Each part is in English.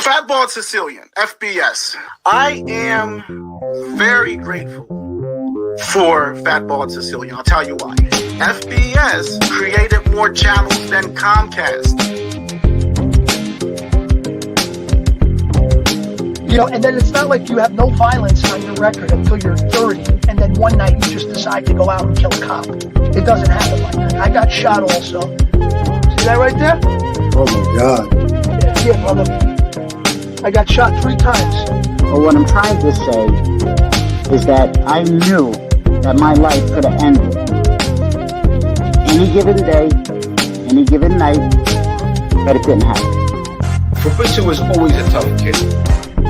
Fat Bald-Sicilian, FBS. I am very grateful for Fat Bald-Sicilian. I'll tell you why. FBS created more channels than Comcast. You know, and then it's not like you have no violence on your record until you're 30, and then one night you just decide to go out and kill a cop. It doesn't happen like that. I got shot also. See that right there? Oh my God. Yeah, here, brother. I got shot 3 times. But what I'm trying to say is that I knew that my life could have ended any given day, any given night, but it didn't happen. Professor was always a tough kid.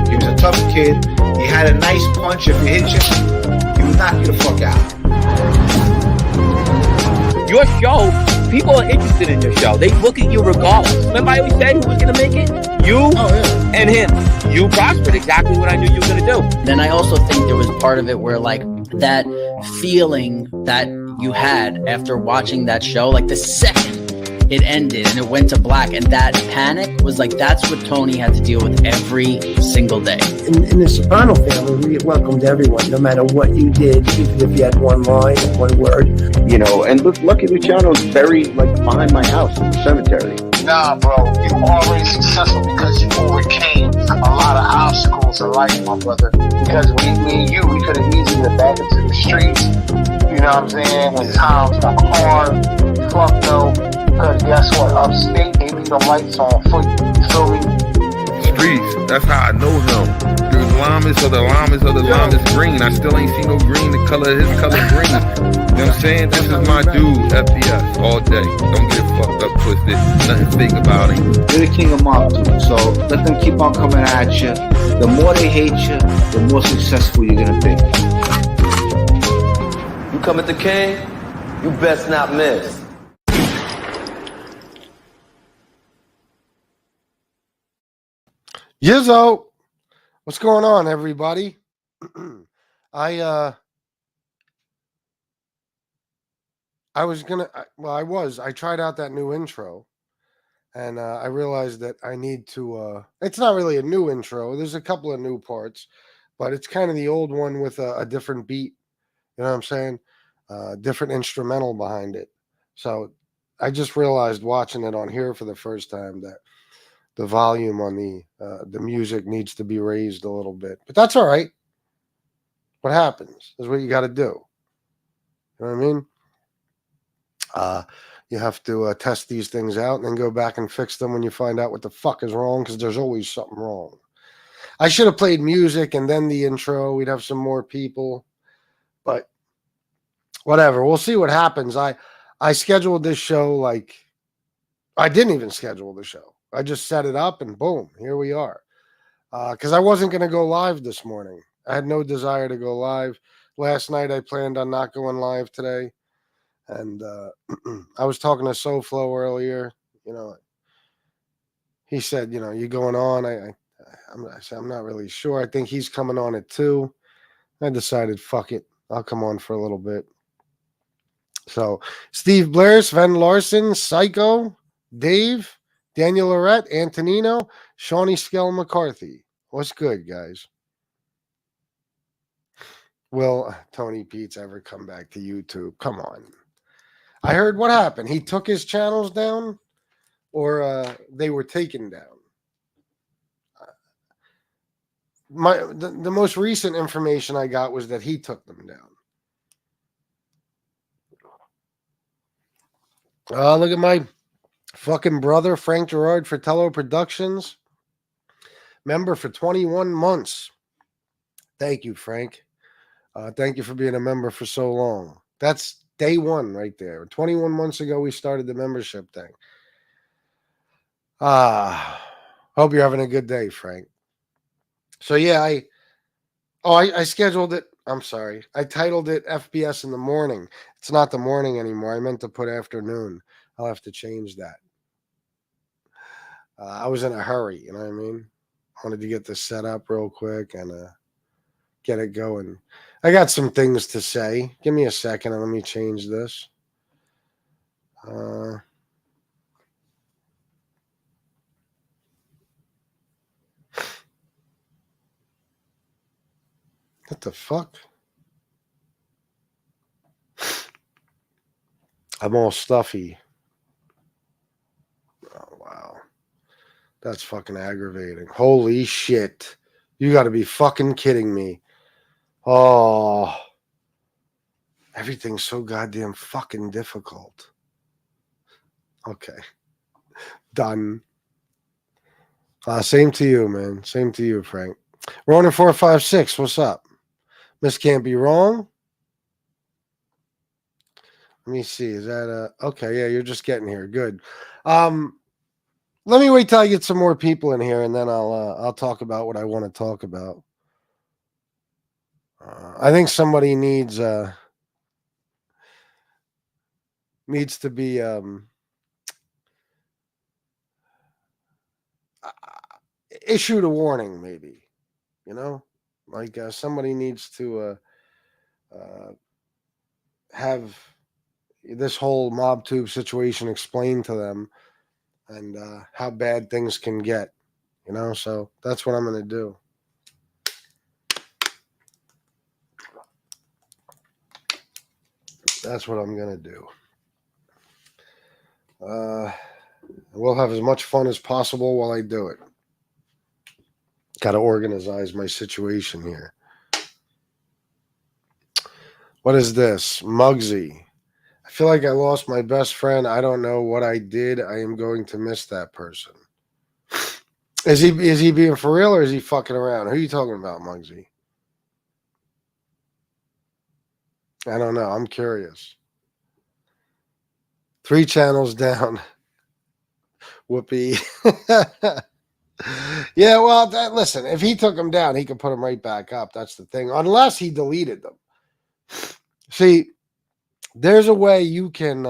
He was a tough kid. He had a nice punch. If he hit you, he would knock you the fuck out. Your show, people are interested in your show. They look at you regardless. Remember I always said who was going to make it? You and him. You prospered exactly what I knew you were going to do. Then I also think there was part of it where like that feeling that you had after watching that show, like the second it ended and it went to black, and that panic was like, that's what Tony had to deal with every single day. In the Soprano family, we welcomed everyone, no matter what you did, even if you had one line, one word. You know, and lucky Luciano's buried like behind my house in the cemetery. Nah, bro, you're already successful because you overcame a lot of obstacles in life, my brother. Because me and you, we could have easily been back into the streets. You know what I'm saying? When times got hard, fuck no. Because guess what? Upstate, they leave the lights on for you. You feel me? Streets, that's how I know him. The llamas or the llamas or the llamas green. I still ain't seen no green. The color, his color green. You know what I'm saying? This is my dude, FBS, all day. Don't get fucked up, twisted. Nothing fake about him. You're the king of mob, dude. So let them keep on coming at you. The more they hate you, the more successful you're gonna be. You come at the king, you best not miss. Yizzo, what's going on, everybody? I tried out that new intro, and I realized that I need to, it's not really a new intro. There's a couple of new parts, but it's kind of the old one with a different beat. You know what I'm saying? Different instrumental behind it. So I just realized watching it on here for the first time that the volume on the music needs to be raised a little bit, but that's all right. What happens is what you got to do. You know what I mean? You have to test these things out and then go back and fix them when you find out what the fuck is wrong, because there's always something wrong. I should have played music and then the intro. We'd have some more people, but whatever. We'll see what happens. I scheduled this show like I didn't even schedule the show. I just set it up and boom, here we are. Because I wasn't going to go live this morning. I had no desire to go live. Last night I planned on not going live today. And I was talking to SoFlo earlier. You know, he said, you know, you going on? I said, I'm not really sure. I think he's coming on at 2. I decided, fuck it. I'll come on for a little bit. So Steve Blair, Sven Larson, Psycho, Dave, Daniel Lorette, Antonino, Shawnee Skell McCarthy. What's good, guys? Will Tony Pete's ever come back to YouTube? Come on. I heard what happened. He took his channels down, or they were taken down. The most recent information I got was that he took them down. Look at my fucking brother, Frank Gerard Fratello Productions. Member for 21 months. Thank you, Frank. Thank you for being a member for so long. That's day one right there. 21 months ago, we started the membership thing. Hope you're having a good day, Frank. So, yeah, I scheduled it. I'm sorry. I titled it FBS in the morning. It's not the morning anymore. I meant to put afternoon. I'll have to change that. I was in a hurry, you know what I mean? Wanted to get this set up real quick and get it going. I got some things to say. Give me a second and let me change this. What the fuck? I'm all stuffy. Oh, wow. That's fucking aggravating. Holy shit. You got to be fucking kidding me. Oh. Everything's so goddamn fucking difficult. Okay. Done. Same to you, man. Same to you, Frank. Ronin 456, what's up? Miss Can't Be Wrong? Let me see. Is that okay, yeah, you're just getting here. Good. Let me wait till I get some more people in here, and then I'll talk about what I want to talk about. I think somebody needs to be issued a warning, maybe. You know, like somebody needs to have this whole MobTube situation explained to them, and how bad things can get. You know, so that's what I'm going to do. That's what I'm going to do. We'll have as much fun as possible while I do it. Got to organize my situation here. What is this? Muggsy. I feel like I lost my best friend. I don't know what I did. I am going to miss that person. Is he being for real, or is he fucking around? Who are you talking about, Muggsy? I don't know. I'm curious. 3 channels down. Whoopee. Yeah, well, listen, if he took them down, he could put them right back up. That's the thing. Unless he deleted them. See, there's a way you can,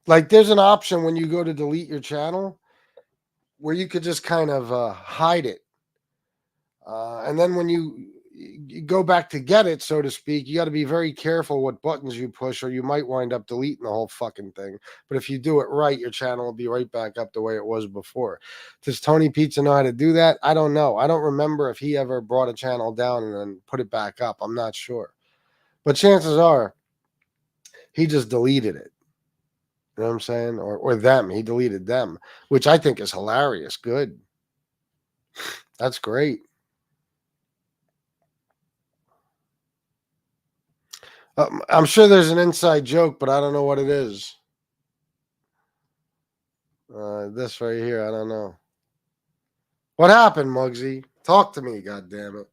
there's an option when you go to delete your channel where you could just kind of hide it. And then when you go back to get it, so to speak, you got to be very careful what buttons you push, or you might wind up deleting the whole fucking thing. But if you do it right, your channel will be right back up the way it was before. Does Tony Pizza know how to do that? I don't know. I don't remember if he ever brought a channel down and then put it back up. I'm not sure. But chances are he just deleted it. You know what I'm saying? Or them. He deleted them, which I think is hilarious. Good. That's great. I'm sure there's an inside joke, but I don't know what it is. This right here, I don't know. What happened, Muggsy? Talk to me, goddammit.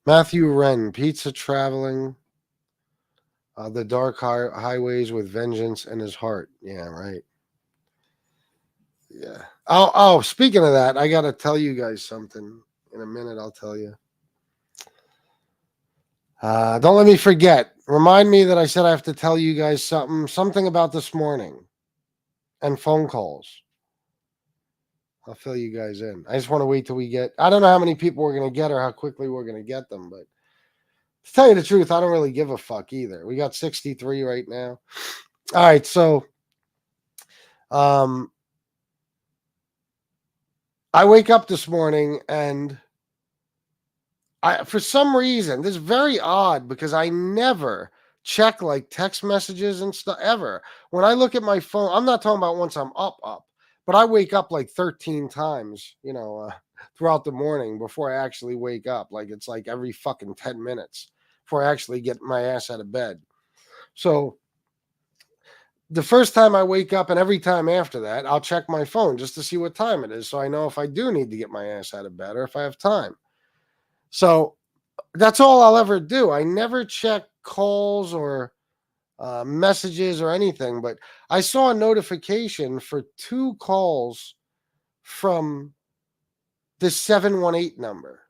Matthew Wren, pizza traveling the dark highways with vengeance in his heart. Yeah, right. Yeah. Oh, speaking of that, I got to tell you guys something. In a minute, I'll tell you. Don't let me forget. Remind me that I said I have to tell you guys something about this morning and phone calls. I'll fill you guys in. I just want to wait till we get, I don't know how many people we're going to get or how quickly we're going to get them, but to tell you the truth, I don't really give a fuck either. We got 63 right now. All right. So, I wake up this morning and for some reason, this is very odd because I never check like text messages and stuff ever. When I look at my phone, I'm not talking about once I'm up, but I wake up like 13 times, throughout the morning before I actually wake up. Like it's like every fucking 10 minutes before I actually get my ass out of bed. So the first time I wake up and every time after that, I'll check my phone just to see what time it is. So I know if I do need to get my ass out of bed or if I have time. So that's all I'll ever do. I never check calls or messages or anything, but I saw a notification for 2 calls from the 718 number.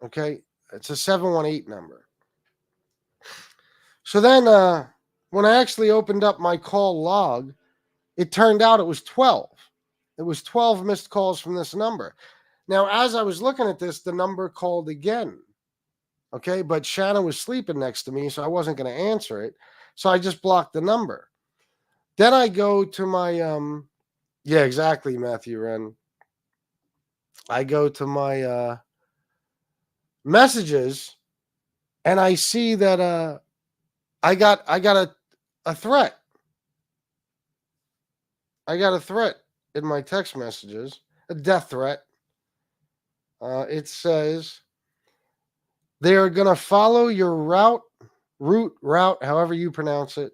Okay. It's a 718 number. So then when I actually opened up my call log, it turned out it was 12. It was 12 missed calls from this number. Now, as I was looking at this, the number called again. Okay, but Shannon was sleeping next to me, so I wasn't going to answer it. So I just blocked the number. Then I go to my, yeah, exactly, Matthew Wren. I go to my messages and I see that I got a threat. I got a threat in my text messages, a death threat. It says they are going to follow your route, however you pronounce it,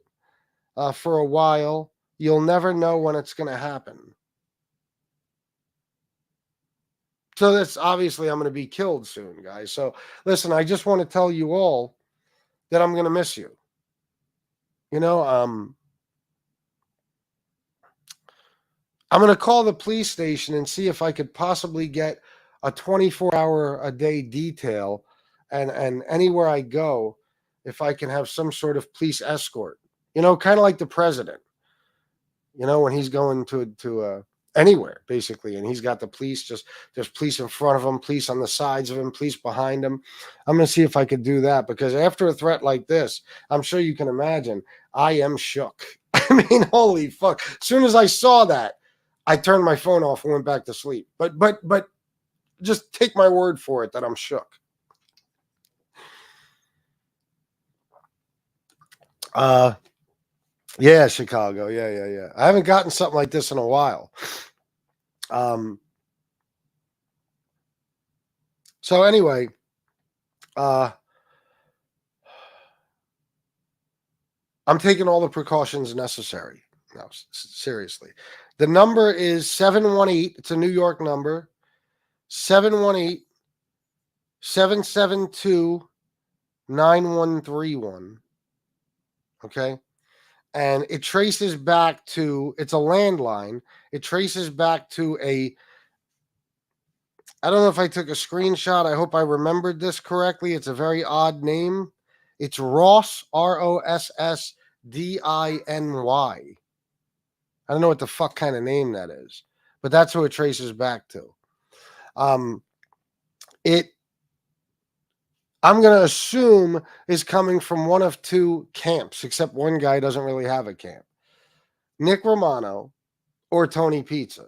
for a while. You'll never know when it's going to happen. So that's obviously I'm going to be killed soon, guys. So listen, I just want to tell you all that I'm going to miss you. You know, I'm going to call the police station and see if I could possibly get a 24-hour-a-day detail, and anywhere I go, if I can have some sort of police escort. You know, kind of like the president. You know, when he's going to anywhere basically, and he's got the police, just there's police in front of him, police on the sides of him, police behind him. I'm going to see if I could do that, because after a threat like this, I'm sure you can imagine, I am shook. I mean, holy fuck! As soon as I saw that, I turned my phone off and went back to sleep. But just take my word for it that I'm shook. Yeah, Chicago. Yeah. I haven't gotten something like this in a while. So anyway, I'm taking all the precautions necessary. No, seriously. The number is 718. It's a New York number. 718-772-9131. Okay. And it traces back to, it's a landline. It traces back to I don't know if I took a screenshot. I hope I remembered this correctly. It's a very odd name. It's Ross, Rossdiny. I don't know what the fuck kind of name that is, but that's who it traces back to. I'm going to assume is coming from one of two camps, except one guy doesn't really have a camp. Nick Romano or Tony Pizza.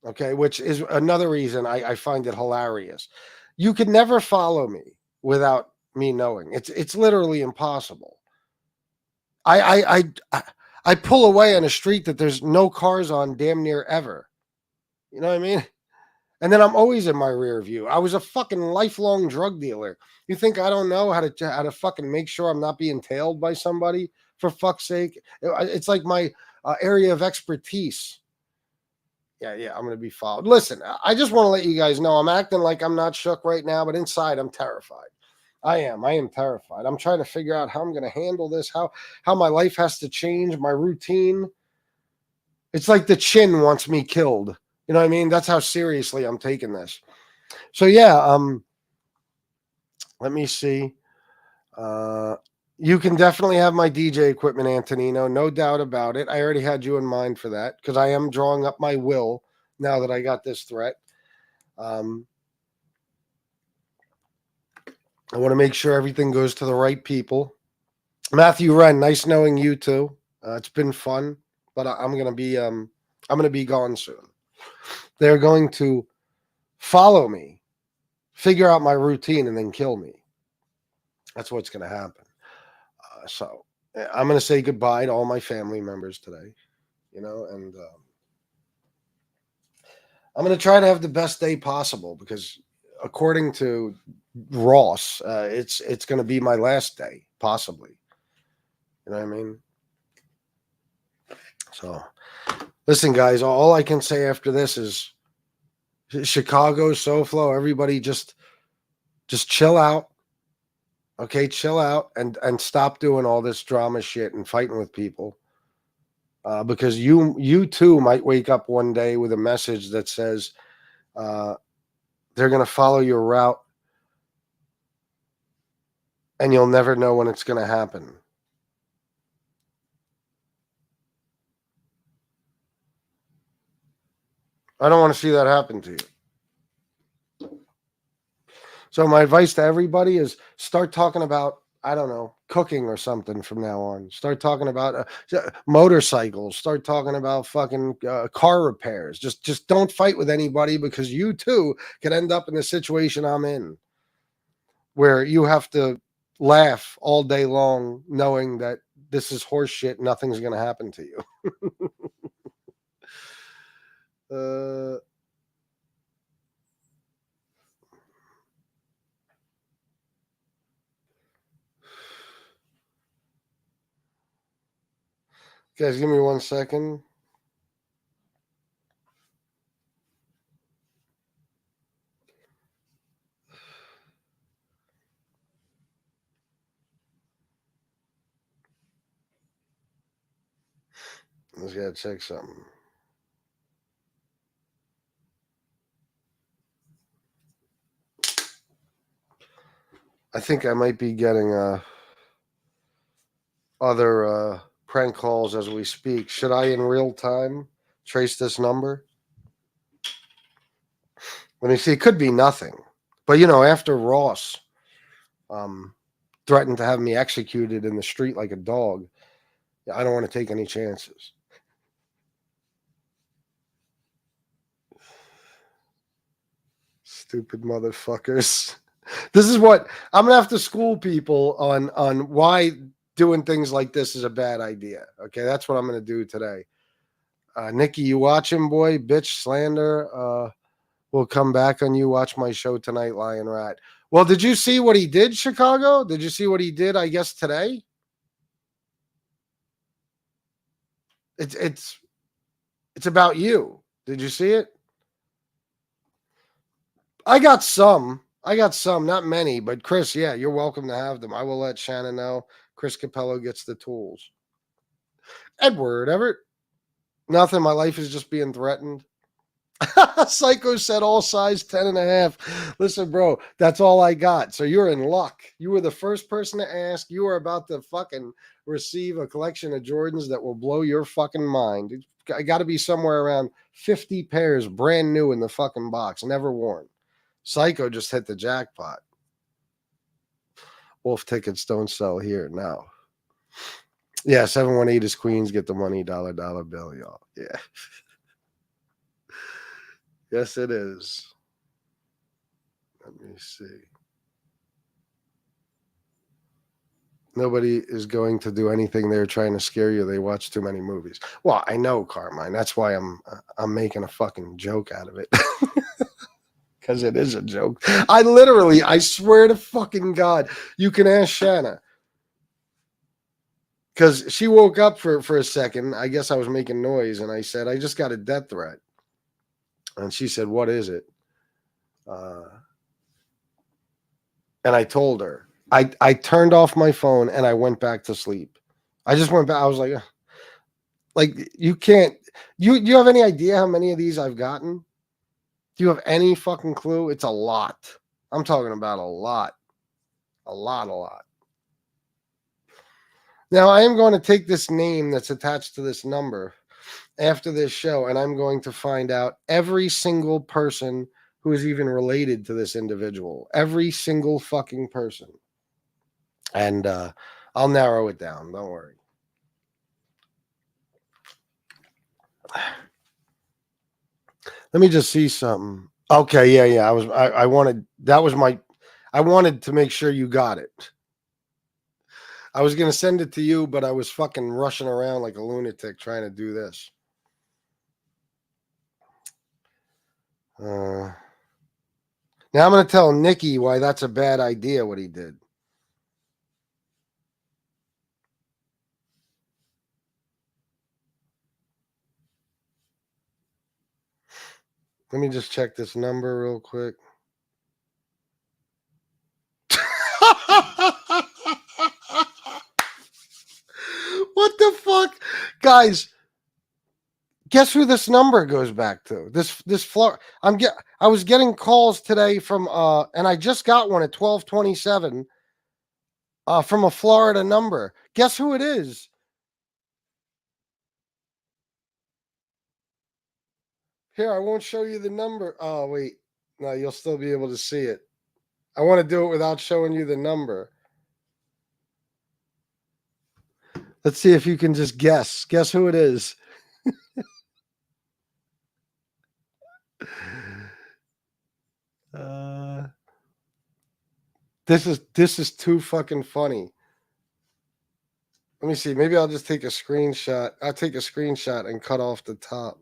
Okay, which is another reason I find it hilarious. You could never follow me without me knowing. It's literally impossible. I pull away on a street that there's no cars on damn near ever. You know what I mean? And then I'm always in my rear view. I was a fucking lifelong drug dealer. You think I don't know how to fucking make sure I'm not being tailed by somebody? For fuck's sake, it's like my area of expertise. Yeah, I'm going to be followed. Listen, I just want to let you guys know I'm acting like I'm not shook right now, but inside I'm terrified. I am terrified. I'm trying to figure out how I'm going to handle this, how my life has to change, my routine. It's like the chin wants me killed. You know what I mean? That's how seriously I'm taking this. So yeah, let me see. You can definitely have my DJ equipment, Antonino. No doubt about it. I already had you in mind for that, because I am drawing up my will now that I got this threat. I want to make sure everything goes to the right people. Matthew Wren, nice knowing you too. It's been fun, but I'm gonna be gone soon. They're going to follow me, figure out my routine, and then kill me. That's what's going to happen. So I'm going to say goodbye to all my family members today, you know, and I'm going to try to have the best day possible, because according to Ross, it's going to be my last day, possibly. You know what I mean? So listen, guys, all I can say after this is Chicago, SoFlo, everybody just chill out. Okay, chill out and stop doing all this drama shit and fighting with people. Because you too might wake up one day with a message that says they're going to follow your route and you'll never know when it's going to happen. I don't want to see that happen to you. So my advice to everybody is start talking about I don't know, cooking or something from now on. Start talking about motorcycles. Start talking about fucking car repairs. Just don't fight with anybody, because you too could end up in the situation I'm in, where you have to laugh all day long knowing that this is horse shit. Nothing's going to happen to you. Guys, give me 1 second. I just gotta check something. I think I might be getting other prank calls as we speak. Should I, in real time, trace this number? Let me see. It could be nothing. But, after Ross threatened to have me executed in the street like a dog, I don't want to take any chances. Stupid motherfuckers. This is what I'm gonna have to school people on why doing things like this is a bad idea. Okay, that's what I'm gonna do today. Nikki, you watching, boy? Bitch slander. We'll come back on you. Watch my show tonight, Lion Rat. Well, did you see what he did, Chicago? Did you see what he did, I guess, today? It's about you. Did you see it? I got some, not many, but Chris, yeah, you're welcome to have them. I will let Shannon know. Chris Capello gets the tools. Edward Everett. Nothing. My life is just being threatened. Psycho said all size 10.5. Listen, bro, that's all I got. So you're in luck. You were the first person to ask. You are about to fucking receive a collection of Jordans that will blow your fucking mind. I got to be somewhere around 50 pairs brand new in the fucking box, never worn. Psycho just hit the jackpot. Wolf tickets don't sell here now. Yeah, 718 is Queens. Get the money, dollar bill, y'all. Yeah. Yes, it is. Let me see. Nobody is going to do anything. They're trying to scare you. They watch too many movies. Well, I know, Carmine. That's why I'm making a fucking joke out of it. Because it is a joke. I swear to fucking God, you can ask Shanna. Because she woke up for a second. I guess I was making noise, and I said, I just got a death threat. And she said, what is it? And I told her. I turned off my phone, and I went back to sleep. I just went back. I was like, you can't. You have any idea how many of these I've gotten? Do you have any fucking clue? It's a lot. I'm talking about a lot. A lot. Now, I am going to take this name that's attached to this number after this show, and I'm going to find out every single person who is even related to this individual. Every single fucking person. And I'll narrow it down. Don't worry. Let me just see something. Okay, yeah. I wanted to make sure you got it. I was going to send it to you, but I was fucking rushing around like a lunatic trying to do this. Now I'm going to tell Nikki why that's a bad idea, what he did. Let me just check this number real quick. What the fuck? Guys, guess who this number goes back to? This floor. I was getting calls today from and I just got one at 12:27 from a Florida number. Guess who it is? Here, I won't show you the number. Oh, wait. No, you'll still be able to see it. I want to do it without showing you the number. Let's see if you can just guess. Guess who it is. This is too fucking funny. Let me see. Maybe I'll just take a screenshot. I'll take a screenshot and cut off the top.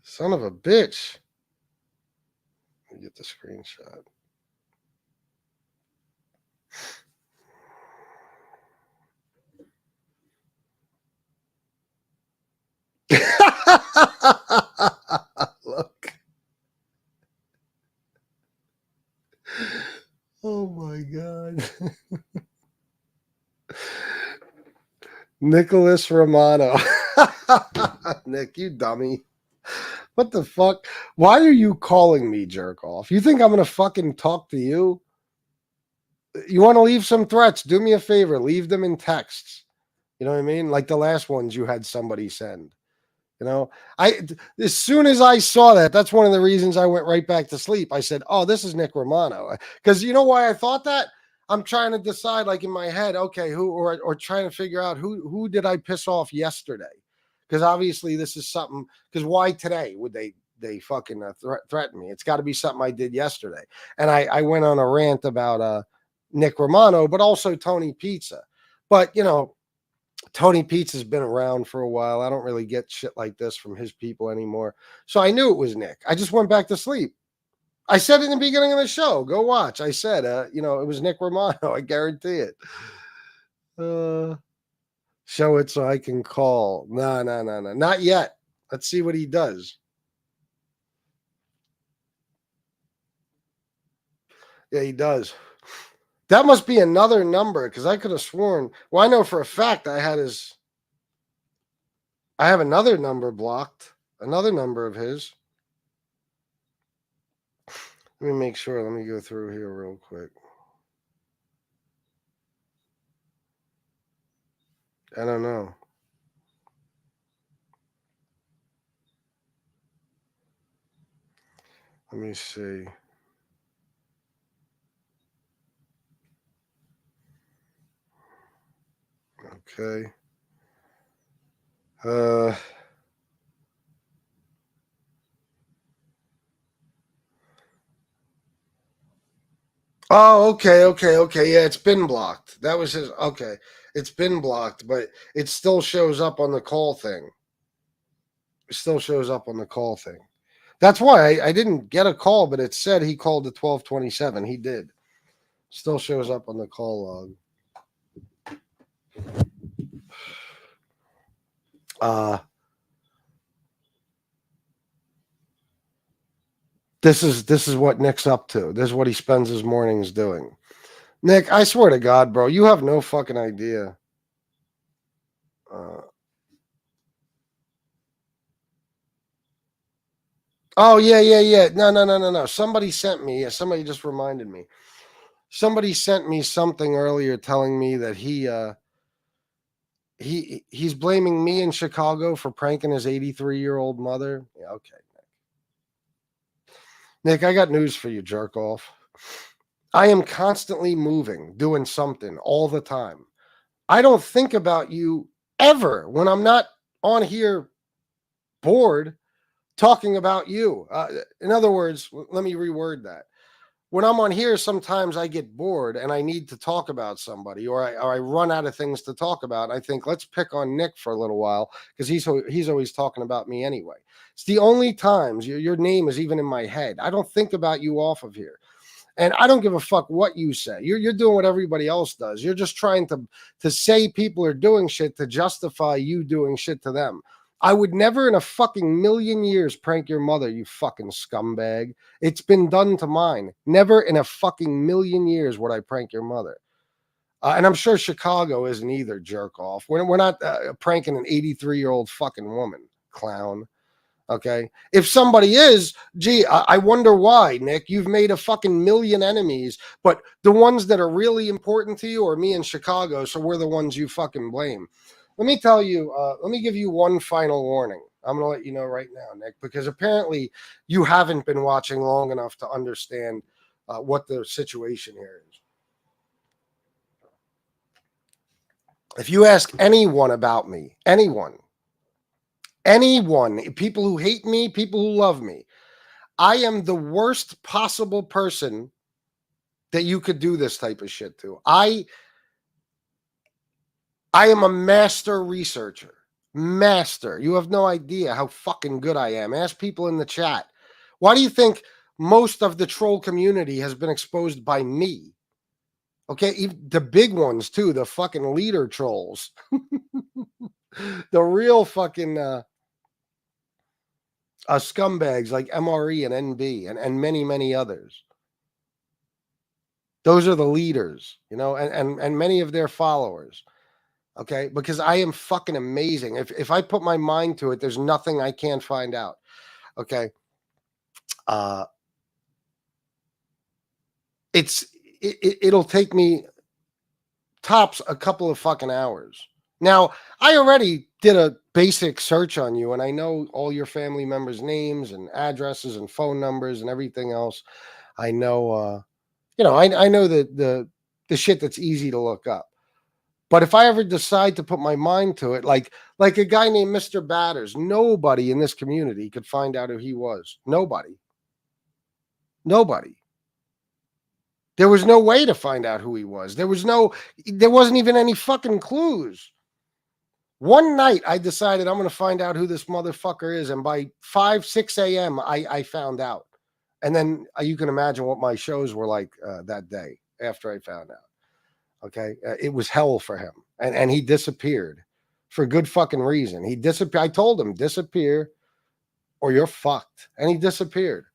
Son of a bitch. Let me get the screenshot. Look. Oh my God. Nicholas Romano. Nick, you dummy. What the fuck? Why are you calling me, jerk off? You think I'm going to fucking talk to you? You want to leave some threats? Do me a favor. Leave them in texts. You know what I mean? Like the last ones you had somebody send. You know, as soon as I saw that, that's one of the reasons I went right back to sleep. I said, oh, this is Nick Romano. Because you know why I thought that? I'm trying to decide, like in my head, okay, who or trying to figure out who did I piss off yesterday? Because obviously this is something. Because why today would they fucking threaten me? It's got to be something I did yesterday. And I went on a rant about Nick Romano, but also Tony Pizza. But you know, Tony Pizza's been around for a while. I don't really get shit like this from his people anymore. So I knew it was Nick. I just went back to sleep. I said it in the beginning of the show. Go watch. I said, it was Nick Romano. I guarantee it. Show it so I can call. No. Not yet. Let's see what he does. Yeah, he does. That must be another number because I could have sworn. Well, I know for a fact I have another number blocked. Another number of his. Let me make sure. Let me go through here real quick. I don't know. Let me see. Okay. Oh, okay. Yeah, it's been blocked. That was his. Okay. It's been blocked, but it still shows up on the call thing. It still shows up on the call thing. That's why I didn't get a call, but it said he called at 12:27. He did. Still shows up on the call log. This is what Nick's up to. This is what he spends his mornings doing. Nick, I swear to God, bro, you have no fucking idea. Oh, yeah. No. Somebody sent me. Somebody just reminded me. Somebody sent me something earlier telling me that he's blaming me in Chicago for pranking his 83-year-old mother. Yeah, okay. Nick, I got news for you, jerk off. I am constantly moving, doing something all the time. I don't think about you ever when I'm not on here bored talking about you. In other words, let me reword that. When I'm on here, sometimes I get bored and I need to talk about somebody, or I run out of things to talk about. I think let's pick on Nick for a little while because he's always talking about me anyway. It's the only times your name is even in my head. I don't think about you off of here. And I don't give a fuck what you say. You're doing what everybody else does. You're just trying to say people are doing shit to justify you doing shit to them. I would never in a fucking million years prank your mother, you fucking scumbag. It's been done to mine. Never in a fucking million years would I prank your mother. And I'm sure Chicago isn't either, jerk off. We're not pranking an 83-year-old fucking woman, clown. Okay. If somebody is, gee, I wonder why, Nick. You've made a fucking million enemies, but the ones that are really important to you are me in Chicago, so we're the ones you fucking blame. Let me tell you, let me give you one final warning, I'm going to let you know right now, Nick, because apparently you haven't been watching long enough to understand what the situation here is. If you ask anyone about me, anyone, people who hate me, people who love me, I am the worst possible person that you could do this type of shit to. I am a master researcher. Master. You have no idea how fucking good I am. Ask people in the chat. Why do you think most of the troll community has been exposed by me? Okay, even the big ones too, the fucking leader trolls. The real fucking scumbags like MRE and NB and many, many others. Those are the leaders, you know, and many of their followers. Okay, because I am fucking amazing. If I put my mind to it, there's nothing I can't find out. Okay. It'll take me tops a couple of fucking hours. Now, I already did a basic search on you, and I know all your family members' names and addresses and phone numbers and everything else. I know, I know the shit that's easy to look up. But if I ever decide to put my mind to it, like a guy named Mr. Batters, nobody in this community could find out who he was. Nobody. There was no way to find out who he was. There wasn't even any fucking clues. One night I decided I'm going to find out who this motherfucker is. And by 5, 6 a.m., I found out. And then you can imagine what my shows were like that day after I found out. Okay. It was hell for him. And he disappeared for good fucking reason. He disappeared. I told him, disappear or you're fucked. And he disappeared.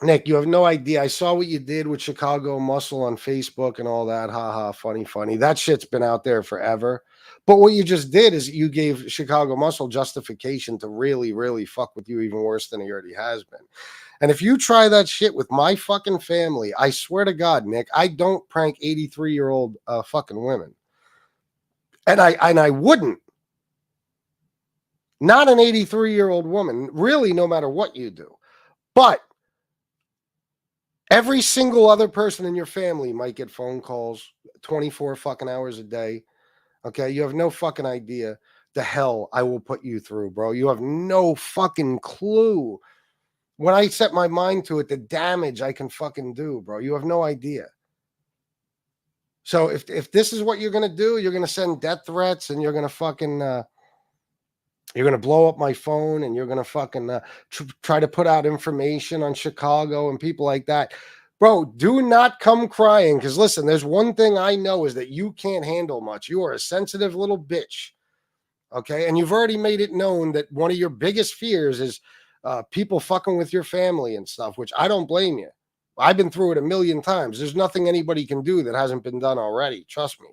Nick, you have no idea. I saw what you did with Chicago Muscle on Facebook and all that. Ha ha, funny. That shit's been out there forever. But what you just did is you gave Chicago Muscle justification to really, really fuck with you even worse than he already has been. And if you try that shit with my fucking family, I swear to God, Nick, I don't prank 83-year-old fucking women. And I wouldn't. Not an 83-year-old woman, really, no matter what you do. But every single other person in your family might get phone calls 24 fucking hours a day. Okay, you have no fucking idea the hell I will put you through, bro. You have no fucking clue. When I set my mind to it, the damage I can fucking do, bro. You have no idea. So if this is what you're going to do, you're going to send death threats and you're going to fucking, you're going to blow up my phone and you're going to fucking try to put out information on Chicago and people like that. Bro, do not come crying. Because listen, there's one thing I know is that you can't handle much. You are a sensitive little bitch. Okay. And you've already made it known that one of your biggest fears is people fucking with your family and stuff, which I don't blame you. I've been through it a million times. There's nothing anybody can do that hasn't been done already. Trust me.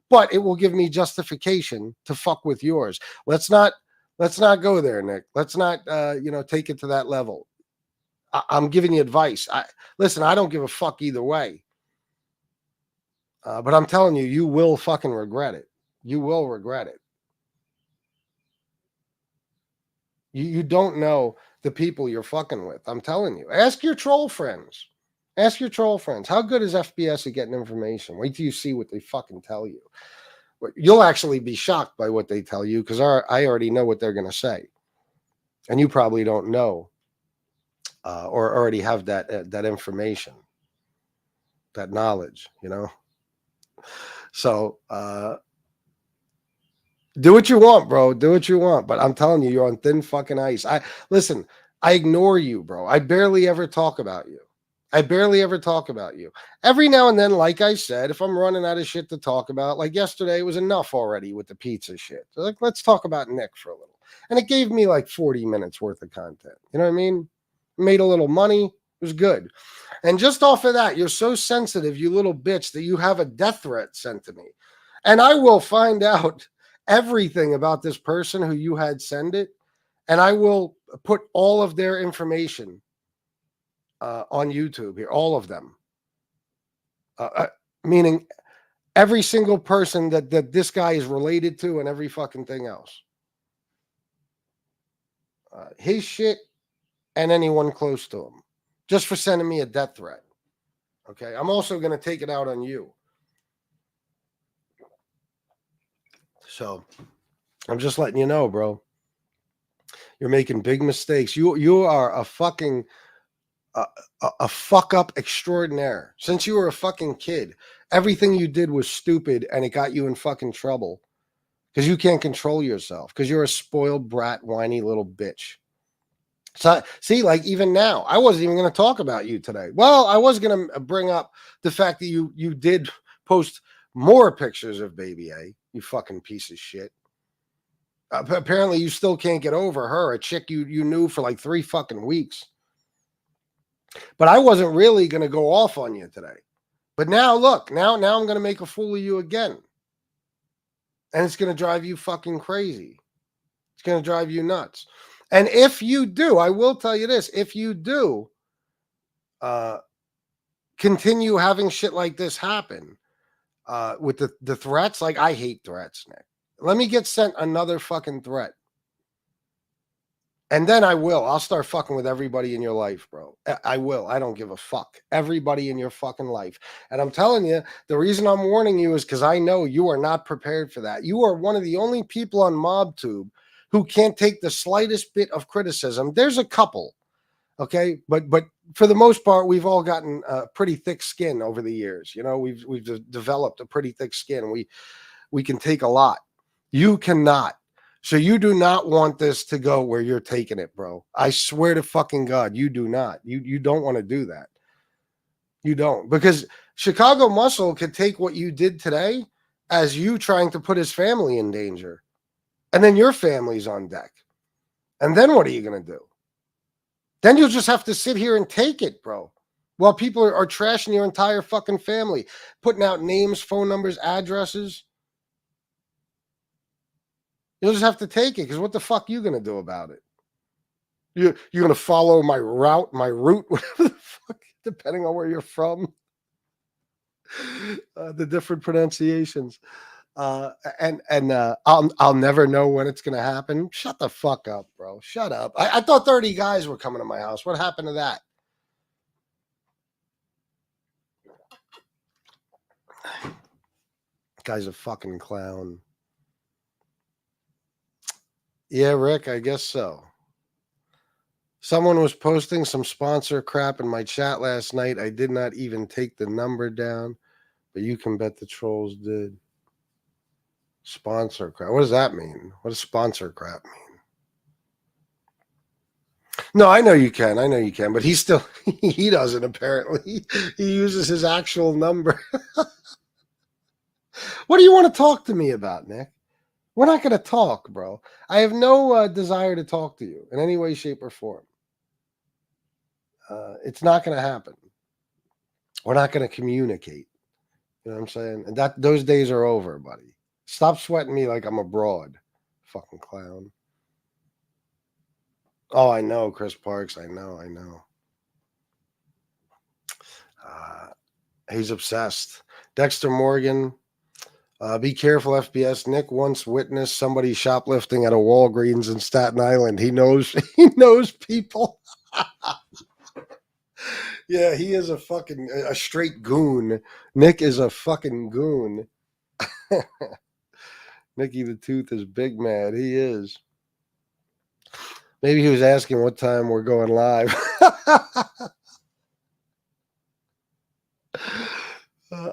But it will give me justification to fuck with yours. Let's not go there, Nick. Let's not, take it to that level. I'm giving you advice. Listen, I don't give a fuck either way. But I'm telling you, you will fucking regret it. You will regret it. You don't know the people you're fucking with. I'm telling you. Ask your troll friends. Ask your troll friends. How good is FBS at getting information? Wait till you see what they fucking tell you. You'll actually be shocked by what they tell you because I already know what they're going to say. And you probably don't know or already have that information, that knowledge, you know? So do what you want, bro. Do what you want. But I'm telling you, you're on thin fucking ice. I ignore you, bro. I barely ever talk about you. Every now and then, like I said, if I'm running out of shit to talk about, like yesterday, it was enough already with the pizza shit. So like, let's talk about Nick for a little. And it gave me like 40 minutes worth of content. You know what I mean? Made a little money. It was good. And just off of that, you're so sensitive, you little bitch, that you have a death threat sent to me. And I will find out everything about this person who you had send it. And I will put all of their information on YouTube here, all of them. Meaning every single person that this guy is related to and every fucking thing else. his shit and anyone close to him, just for sending me a death threat. Okay, I'm also going to take it out on you. So I'm just letting you know, bro. You're making big mistakes. You are a fucking a fuck up extraordinaire. Since you were a fucking kid, everything you did was stupid, and it got you in fucking trouble because you can't control yourself because you're a spoiled brat, whiny little bitch. So see, like even now, I wasn't even going to talk about you today. Well, I was going to bring up the fact that you did post more pictures of Baby A, you fucking piece of shit. Apparently, you still can't get over her, a chick you knew for like 3 fucking weeks. But I wasn't really going to go off on you today. But now, look, now I'm going to make a fool of you again. And it's going to drive you fucking crazy. It's going to drive you nuts. And if you do, I will tell you this, if you do continue having shit like this happen with the threats, like I hate threats, Nick. Let me get sent another fucking threat. And then I'll start fucking with everybody in your life, bro. I will. I don't give a fuck. Everybody in your fucking life. And I'm telling you, the reason I'm warning you is because I know you are not prepared for that. You are one of the only people on MobTube who can't take the slightest bit of criticism. There's a couple, okay? But for the most part, we've all gotten a pretty thick skin over the years. You know, we've developed a pretty thick skin. We can take a lot. You cannot. So you do not want this to go where you're taking it, bro. I swear to fucking God, you do not. You don't want to do that. You don't. Because Chicago Muscle could take what you did today as you trying to put his family in danger. And then your family's on deck. And then what are you going to do? Then you'll just have to sit here and take it, bro. While people are trashing your entire fucking family, putting out names, phone numbers, addresses. You'll just have to take it, because what the fuck are you going to do about it? You're going to follow my route, whatever the fuck, depending on where you're from. The different pronunciations. And I'll never know when it's going to happen. Shut the fuck up, bro. Shut up. I thought 30 guys were coming to my house. What happened to that? Guy's a fucking clown. Yeah, Rick, I guess so. Someone was posting some sponsor crap in my chat last night. I did not even take the number down, but you can bet the trolls did. Sponsor crap. What does that mean? What does sponsor crap mean? No, I know you can. But he still, he doesn't apparently. He uses his actual number. What do you want to talk to me about, Nick? We're not going to talk, bro. I have no desire to talk to you in any way, shape, or form. It's not going to happen. We're not going to communicate. You know what I'm saying? And those days are over, buddy. Stop sweating me like I'm a broad. Fucking clown. Oh, I know, Chris Parks. I know. He's obsessed. Dexter Morgan. Be careful, FBS. Nick once witnessed somebody shoplifting at a Walgreens in Staten Island. He knows people. Yeah, he is a straight goon. Nick is a fucking goon. Nicky the Tooth is big mad. He is. Maybe he was asking what time we're going live.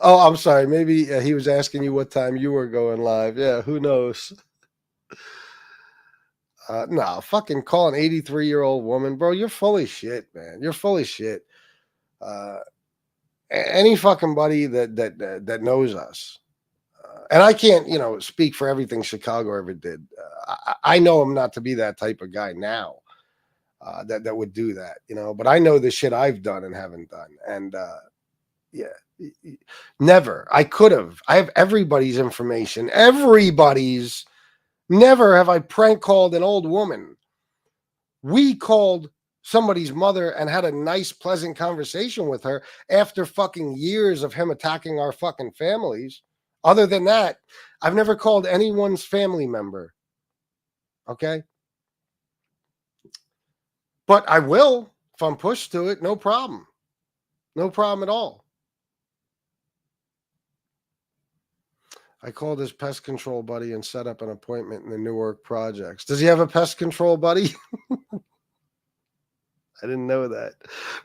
Oh, I'm sorry. Maybe he was asking you what time you were going live. Yeah, who knows? No, fucking call an 83-year-old woman. Bro, you're full of shit, man. You're full of shit. Any fucking buddy that knows us. And I can't, speak for everything Chicago ever did. I know him not to be that type of guy now that would do that, But I know the shit I've done and haven't done. And, yeah. Never. I could have. I have everybody's information. Everybody's. Never have I prank called an old woman. We called somebody's mother and had a nice, pleasant conversation with her after fucking years of him attacking our fucking families. Other than that, I've never called anyone's family member. Okay? But I will if I'm pushed to it. No problem. No problem at all. I called his pest control buddy and set up an appointment in the Newark projects. Does he have a pest control buddy? I didn't know that.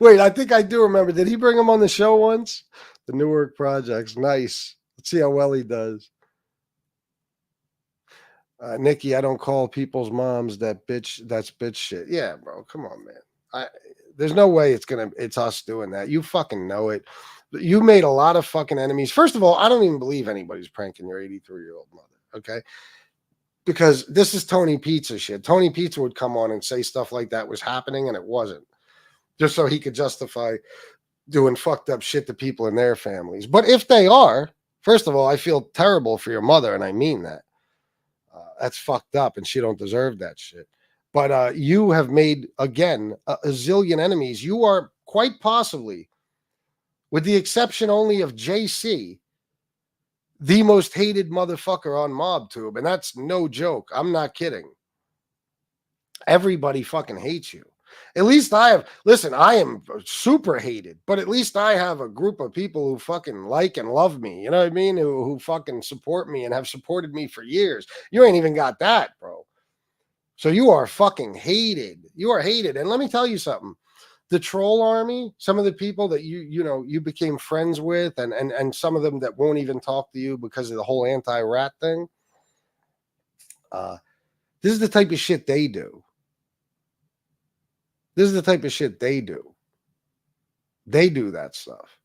Wait, I think I do remember. Did he bring him on the show once? The Newark projects. Nice. Let's see how well he does. Nikki, I don't call people's moms that bitch. That's bitch shit. Yeah, bro. Come on, man. There's no way it's us doing that. You fucking know it. You made a lot of fucking enemies. First of all, I don't even believe anybody's pranking your 83-year-old mother. Okay. Because this is Tony Pizza shit. Tony Pizza would come on and say stuff like that was happening and it wasn't. Just so he could justify doing fucked up shit to people in their families. But if they are, first of all, I feel terrible for your mother, and I mean that. That's fucked up, and she don't deserve that shit. But you have made, again, a zillion enemies. You are quite possibly, with the exception only of JC, the most hated motherfucker on MobTube. And that's no joke. I'm not kidding. Everybody fucking hates you. At least I have, listen, I am super hated, but at least I have a group of people who fucking like and love me. You know what I mean? Who fucking support me and have supported me for years. You ain't even got that, bro. So you are fucking hated. You are hated. And let me tell you something. The troll army, some of the people that you became friends with, and some of them that won't even talk to you because of the whole anti-rat thing. This is the type of shit they do. This is the type of shit they do. They do that stuff.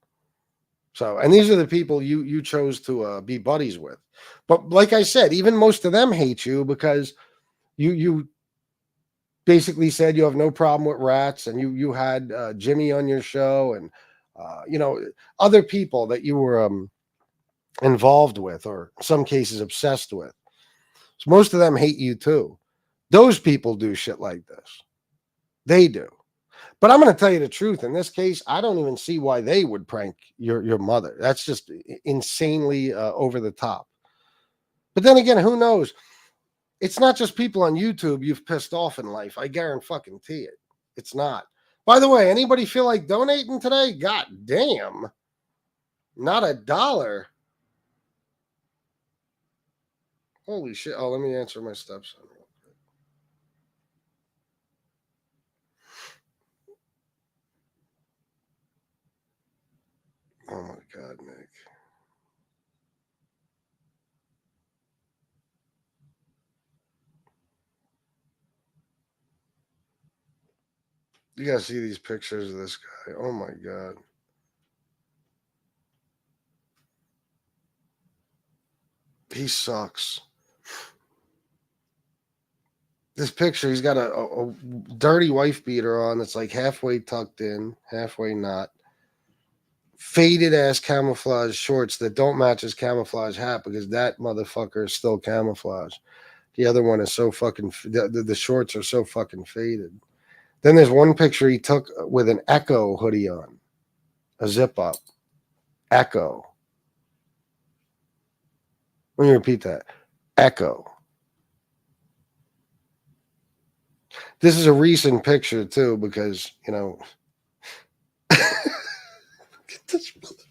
So, and these are the people you chose to be buddies with. But like I said, even most of them hate you because you basically said you have no problem with rats, and you had Jimmy on your show, and other people that you were involved with, or in some cases obsessed with. So most of them hate you too. Those people do shit like this. They do. But I'm going to tell you the truth. In this case, I don't even see why they would prank your mother. That's just insanely over the top. But then again, who knows? It's not just people on YouTube you've pissed off in life. I guarantee it. It's not. By the way, anybody feel like donating today? God damn. Not $1. Holy shit. Oh, let me answer my stepson. Oh my God, Nick. You gotta see these pictures of this guy. Oh my God. He sucks. This picture, he's got a dirty wife beater on that's like halfway tucked in, halfway not. Faded ass camouflage shorts that don't match his camouflage hat because that motherfucker is still camouflage. The other one is so fucking, the shorts are so fucking faded. Then there's one picture he took with an Echo hoodie on, a zip up. Echo. Let me repeat that. Echo. This is a recent picture too because, look at this motherfucker.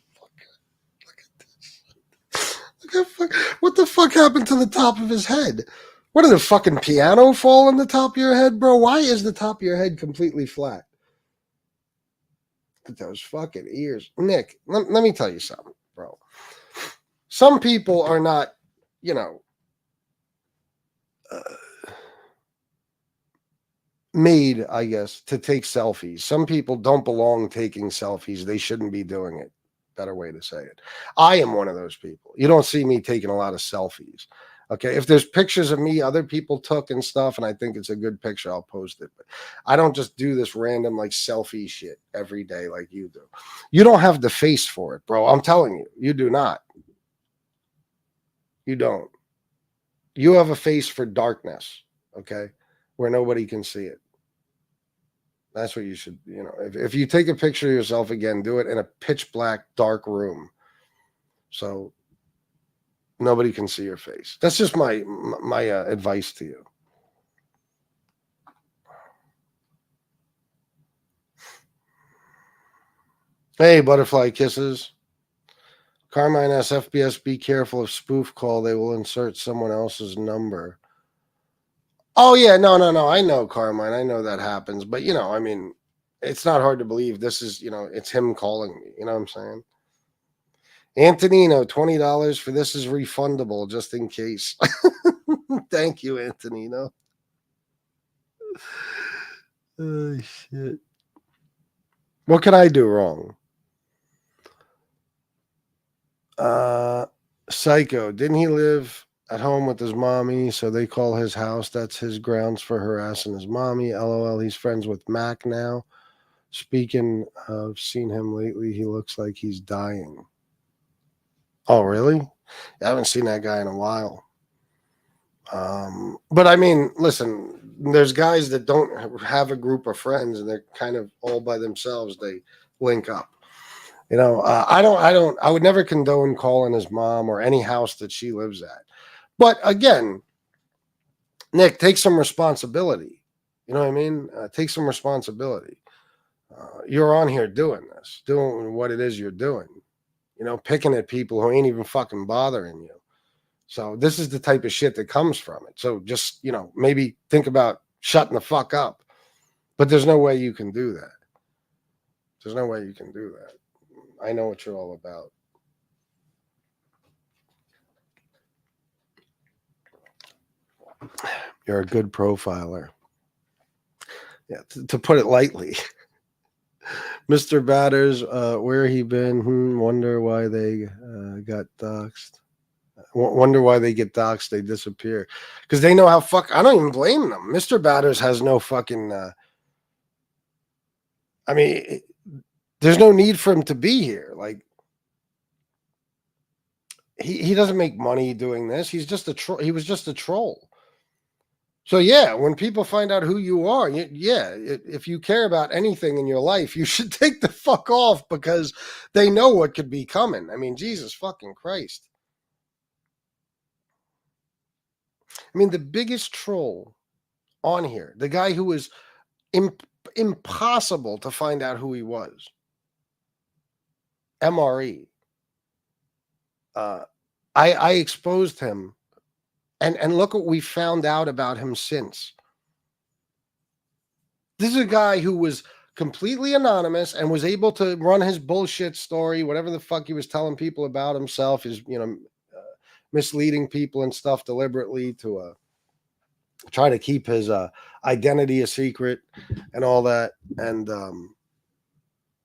Look at this. What the fuck happened to the top of his head? What, did the fucking piano fall on the top of your head, bro? Why is the top of your head completely flat? Look at those fucking ears. Nick, let me tell you something, bro. Some people are not, made, I guess, to take selfies. Some people don't belong taking selfies. They shouldn't be doing it. Better way to say it. I am one of those people. You don't see me taking a lot of selfies. Okay. If there's pictures of me other people took and stuff, and I think it's a good picture, I'll post it. But I don't just do this random like selfie shit every day like you do. You don't have the face for it, bro. I'm telling you, you do not. You don't. You have a face for darkness, okay, where nobody can see it. That's what you should, if you take a picture of yourself again, do it in a pitch black, dark room. So nobody can see your face. That's just my advice to you. Hey, butterfly kisses. Carmine asks FBS, be careful of spoof call. They will insert someone else's number. Oh, yeah. No. I know, Carmine. I know that happens. But, I mean, it's not hard to believe this is, it's him calling me. You know what I'm saying? Antonino, $20 for this is refundable just in case. Thank you, Antonino. Oh, shit. What could I do wrong? Psycho, didn't he live at home with his mommy, so they call his house? That's his grounds for harassing his mommy. LOL, he's friends with Mac now. Speaking of, seen him lately, he looks like he's dying. Oh, really? I haven't seen that guy in a while. But I mean, listen, there's guys that don't have a group of friends and they're kind of all by themselves. They link up. I would never condone calling his mom or any house that she lives at. But again, Nick, take some responsibility. You know what I mean? Take some responsibility. You're on here doing this, doing what it is you're doing. Picking at people who ain't even fucking bothering you. So this is the type of shit that comes from it. So just, maybe think about shutting the fuck up. But there's no way you can do that. There's no way you can do that. I know what you're all about. You're a good profiler. Yeah, to put it lightly. Mr. Batters, where he been? Wonder why they got doxxed. Wonder why they get doxxed. They disappear because they know how I don't even blame them. Mr. Batters has no fucking. I mean, there's no need for him to be here. Like, he doesn't make money doing this. He's just a troll. He was just a troll. So yeah, when people find out who you are, if you care about anything in your life, you should take the fuck off because they know what could be coming. I mean, Jesus fucking Christ. I mean, the biggest troll on here, the guy who was impossible to find out who he was, MRE. I exposed him, and look what we found out about him since. This is a guy who was completely anonymous and was able to run his bullshit story, whatever the fuck he was telling people about himself, is misleading people and stuff deliberately to try to keep his identity a secret and all that. And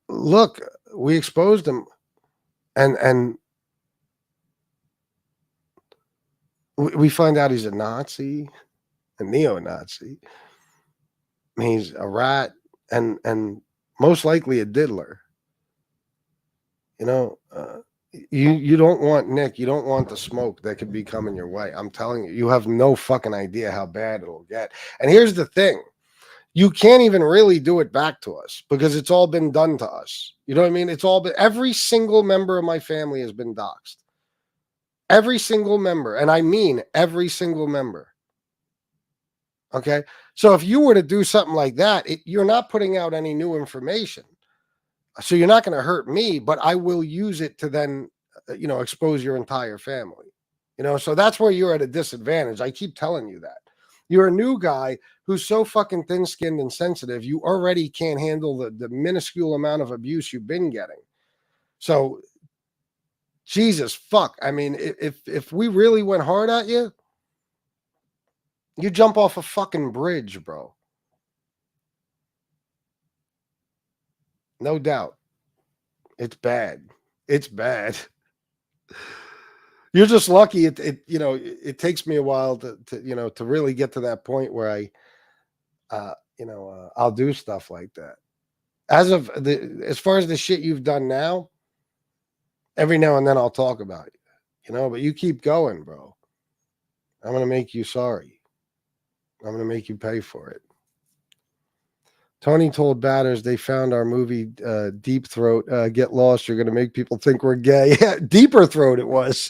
look, we exposed him, and we find out he's a Nazi, a neo-Nazi. He's a rat, and most likely a diddler. You don't want, Nick, you don't want the smoke that could be coming your way. I'm telling you, you have no fucking idea how bad it'll get. And here's the thing. You can't even really do it back to us because it's all been done to us. You know what I mean? It's all been, every single member of my family has been doxxed. Every single member. And I mean every single member. Okay? So if you were to do something like that, you're not putting out any new information. So you're not going to hurt me, but I will use it to then, expose your entire family. So that's where you're at a disadvantage. I keep telling you that. You're a new guy who's so fucking thin-skinned and sensitive, you already can't handle the minuscule amount of abuse you've been getting. So, Jesus fuck. I mean, if we really went hard at you, you jump off a fucking bridge, bro. No doubt. It's bad. It's bad. You're just lucky. It takes me a while to really get to that point where I, I'll do stuff like that. As far as the shit you've done now, every now and then I'll talk about it, but you keep going, bro. I'm going to make you sorry. I'm going to make you pay for it. Tony told Batters they found our movie Deep Throat. Get lost. You're going to make people think we're gay. Deeper Throat it was.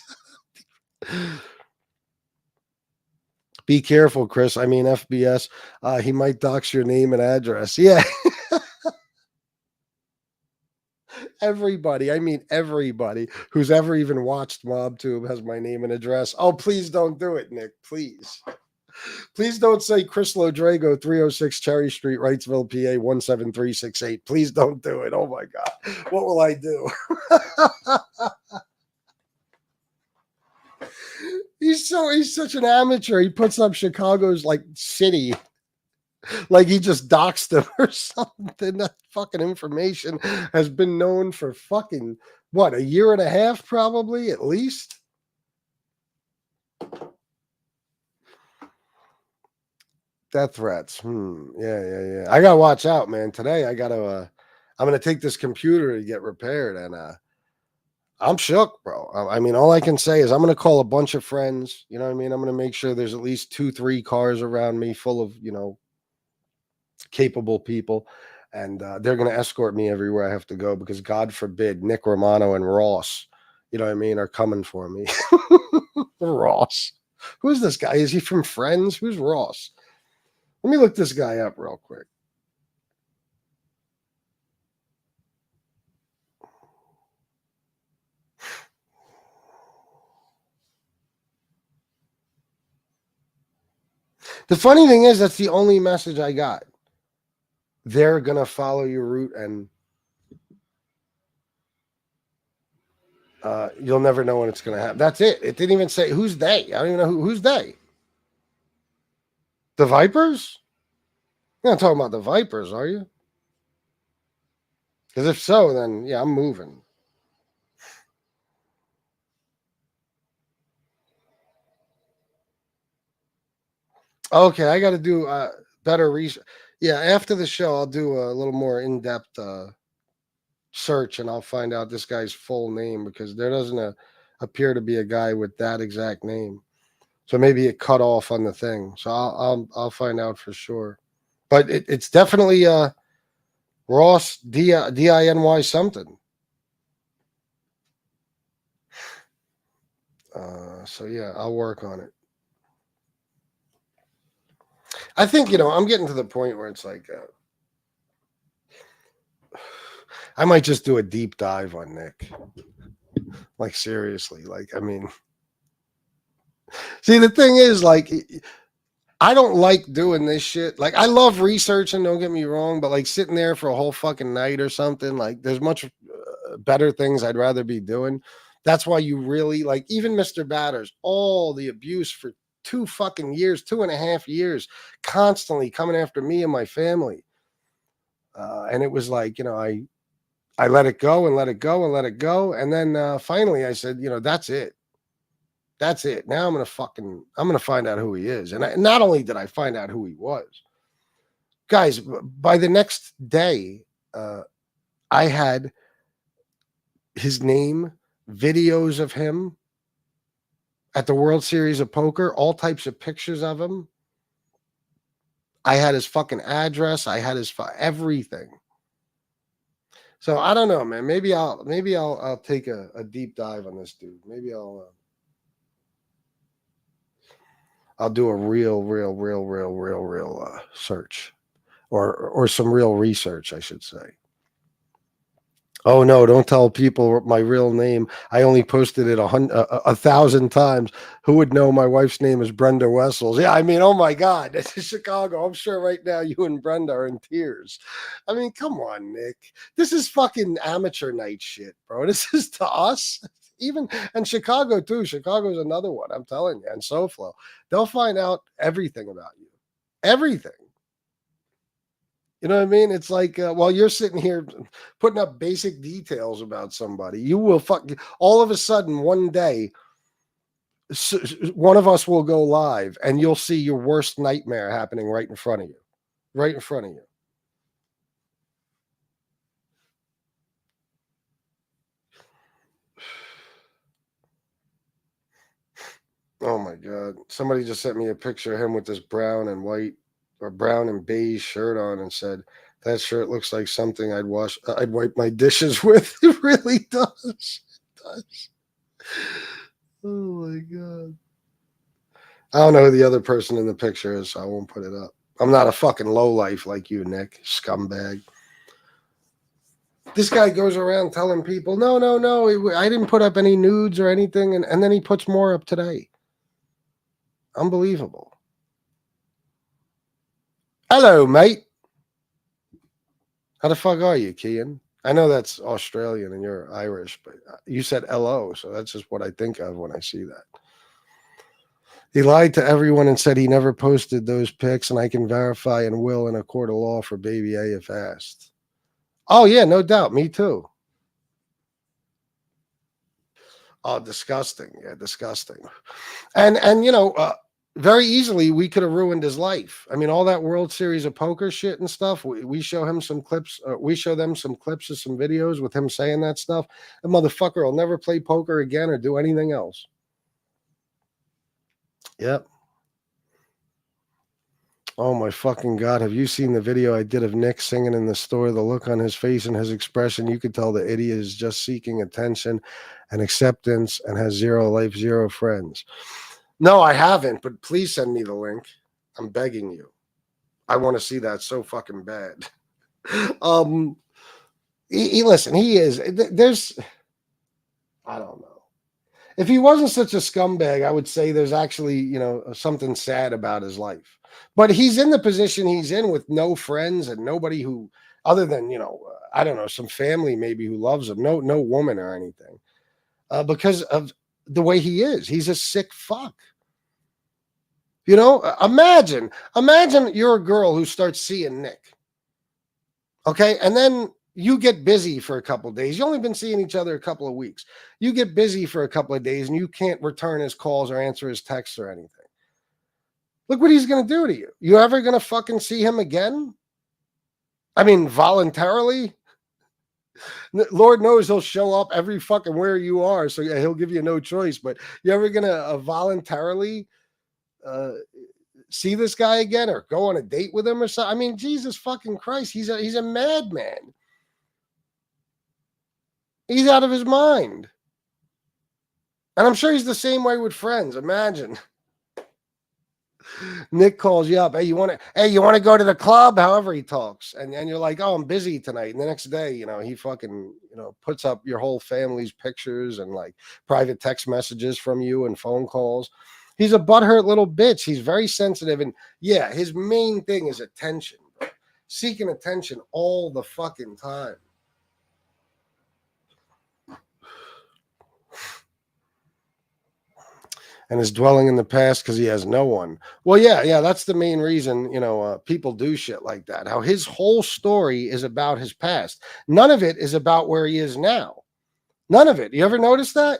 Be careful, Chris. I mean, FBS. He might dox your name and address. Yeah. Everybody, I mean everybody who's ever even watched MobTube has my name and address. Oh, please don't do it, Nick. Please. Please don't say Chris Lodrago, 306 Cherry Street, Wrightsville, PA, 17368. Please don't do it. Oh my God. What will I do? He's such an amateur. He puts up Chicago's like city. Like he just doxed him or something. That fucking information has been known for fucking what, a year and a half, probably at least. Death threats. Yeah. I gotta watch out, man. Today I'm gonna take this computer to get repaired, and I'm shook, bro. I mean, all I can say is I'm gonna call a bunch of friends. You know what I mean? I'm gonna make sure there's at least 2-3 cars around me full of, capable people, and they're going to escort me everywhere I have to go, because God forbid Nick Romano and Ross, you know what I mean, are coming for me. Ross, who's this guy? Is he from Friends? Who's Ross? Let me look this guy up real quick. The funny thing is, that's the only message I got. They're going to follow your route, and you'll never know when it's going to happen. That's it. It didn't even say who's they. I don't even know who's they. The Vipers? You're not talking about the Vipers, are you? Because if so, then yeah, I'm moving. Okay, I got to do better research. Yeah, after the show, I'll do a little more in-depth search, and I'll find out this guy's full name, because there doesn't appear to be a guy with that exact name. So maybe it cut off on the thing. So I'll find out for sure. But it's definitely Ross Diny something. So yeah, I'll work on it. I think, I'm getting to the point where it's like, I might just do a deep dive on Nick. Like, seriously. Like, I mean, see, the thing is, like, I don't like doing this shit. Like, I love researching, don't get me wrong, but like sitting there for a whole fucking night or something, like, there's much better things I'd rather be doing. That's why you really, like, even Mr. Batters, all the abuse for 2.5 years, constantly coming after me and my family. And it was like, I let it go and let it go and let it go. And then finally I said, that's it. That's it. Now I'm going to find out who he is. And not only did I find out who he was, guys, by the next day, I had his name, videos of him at the World Series of Poker, all types of pictures of him. I had his fucking address. I had his everything. So I don't know, man. Maybe I'll take a deep dive on this dude. Maybe I'll do a real search, or some real research, I should say. Oh no! Don't tell people my real name. I only posted it 1,000 times. Who would know my wife's name is Brenda Wessels? Yeah, I mean, oh my God, this is Chicago. I'm sure right now you and Brenda are in tears. I mean, come on, Nick. This is fucking amateur night shit, bro. This is to us. Even and Chicago too. Chicago's another one. I'm telling you. And SoFlo, they'll find out everything about you. Everything. You know what I mean? It's like while you're sitting here putting up basic details about somebody, you will all of a sudden one day, one of us will go live and you'll see your worst nightmare happening right in front of you. Right in front of you. Oh my God. Somebody just sent me a picture of him with this brown and white or brown and beige shirt on and said, that shirt looks like something I'd wipe my dishes with. It really does. It does. Oh my God. I don't know who the other person in the picture is, so I won't put it up. I'm not a fucking lowlife like you, Nick. Scumbag. This guy goes around telling people, no, I didn't put up any nudes or anything. And then he puts more up today. Unbelievable. Hello, mate. How the fuck are you, Kian? I know that's Australian and you're Irish, but you said hello. So that's just what I think of when I see that. He lied to everyone and said he never posted those pics, and I can verify and will in a court of law for baby A if asked. Oh, yeah, no doubt. Me too. Oh, disgusting. Yeah, disgusting. And you know, very easily we could have ruined his life. I mean, all that World Series of Poker shit and stuff. We show him some clips. We show them some clips of some videos with him saying that stuff. The motherfucker will never play poker again or do anything else. Yep. Oh my fucking God. Have you seen the video I did of Nick singing in the store? The look on his face and his expression, you could tell the idiot is just seeking attention and acceptance and has zero life, zero friends. No, I haven't, but please send me the link. I'm begging you. I want to see that so fucking bad. Listen, he is, there's, I don't know. If he wasn't such a scumbag, I would say there's actually, you know, something sad about his life. But he's in the position he's in with no friends and nobody who, other than, you know, I don't know, some family maybe who loves him. No woman or anything. Because of the way he is. He's a sick fuck. You know, imagine you're a girl who starts seeing Nick. Okay, and then you get busy for a couple of days. You've only been seeing each other a couple of weeks. You get busy for a couple of days and you can't return his calls or answer his texts or anything. Look what he's going to do to you. You ever going to fucking see him again? I mean, voluntarily? Lord knows he'll show up every fucking where you are. So yeah, he'll give you no choice. But you ever going to voluntarily see this guy again or go on a date with him or something? I mean, Jesus fucking Christ. He's a madman. He's out of his mind. And I'm sure he's the same way with friends. Imagine. Nick calls you up. Hey, you want to go to the club? However he talks. And you're like, oh, I'm busy tonight. And the next day, you know, he fucking, you know, puts up your whole family's pictures and like private text messages from you and phone calls. He's a butthurt little bitch. He's very sensitive. And yeah, his main thing is attention, bro. Seeking attention all the fucking time. And is dwelling in the past because he has no one. Well, yeah, that's the main reason, you know, people do shit like that. How his whole story is about his past. None of it is about where he is now. None of it. You ever notice that?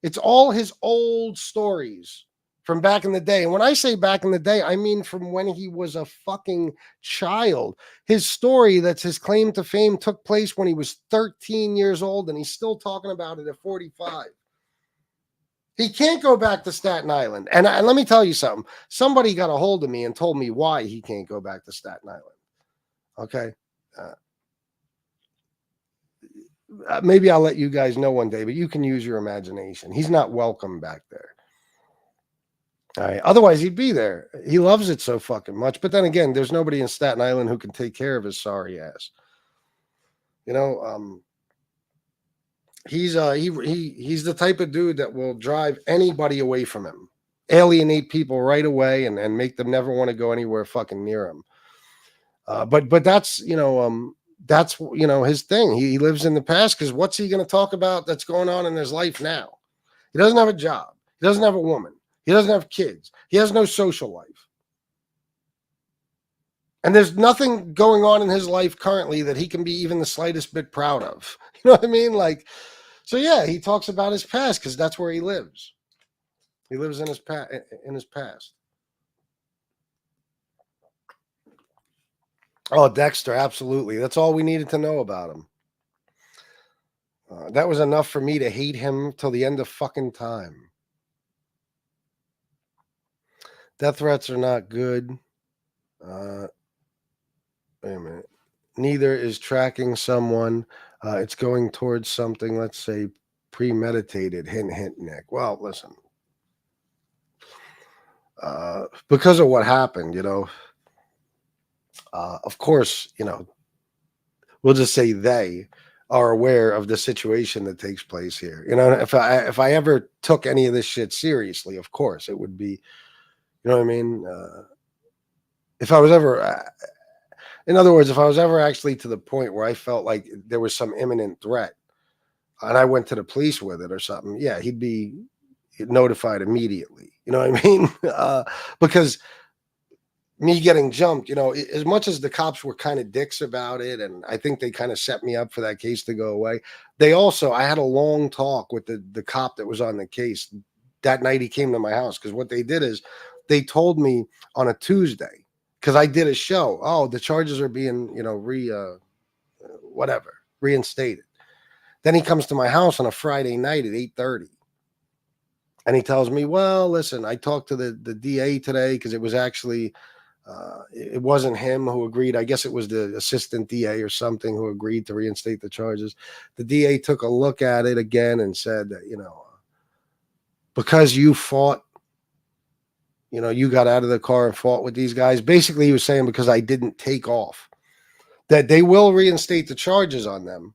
It's all his old stories from back in the day. And when I say back in the day, I mean from when he was a fucking child. His story that's his claim to fame took place when he was 13 years old, and he's still talking about it at 45. He can't go back to Staten Island. And let me tell you something. Somebody got a hold of me and told me why he can't go back to Staten Island. Okay? Maybe I'll let you guys know one day, but you can use your imagination. He's not welcome back there. All right. Otherwise, he'd be there. He loves it so fucking much. But then again, there's nobody in Staten Island who can take care of his sorry ass. You know, he's the type of dude that will drive anybody away from him, alienate people right away, and make them never want to go anywhere fucking near him. But that's, you know, his thing. He lives in the past because what's he going to talk about that's going on in his life now? He doesn't have a job. He doesn't have a woman. He doesn't have kids. He has no social life. And there's nothing going on in his life currently that he can be even the slightest bit proud of. You know what I mean? Like, so yeah, he talks about his past because that's where he lives. He lives in his past. Oh, Dexter, absolutely. That's all we needed to know about him. That was enough for me to hate him till the end of fucking time. Death threats are not good. Wait a minute. Neither is tracking someone. It's going towards something, let's say, premeditated. Hint, hint, Nick. Well, listen. Because of what happened, you know, of course, you know, we'll just say they are aware of the situation that takes place here. You know, if I ever took any of this shit seriously, of course it would be, you know what I mean? If I was ever, in other words, if I was ever actually to the point where I felt like there was some imminent threat and I went to the police with it or something, yeah, he'd be notified immediately. You know what I mean? Because me getting jumped, you know, as much as the cops were kind of dicks about it, and I think they kind of set me up for that case to go away, they also, I had a long talk with the cop that was on the case that night he came to my house, because what they did is they told me on a Tuesday, because I did a show, oh, the charges are being, you know, reinstated. Then he comes to my house on a Friday night at 8:30. And he tells me, well, listen, I talked to the DA today, because it was actually, it wasn't him who agreed. I guess it was the assistant DA or something who agreed to reinstate the charges. The DA took a look at it again and said that, you know, because you fought, you know, you got out of the car and fought with these guys. Basically, he was saying because I didn't take off, that they will reinstate the charges on them,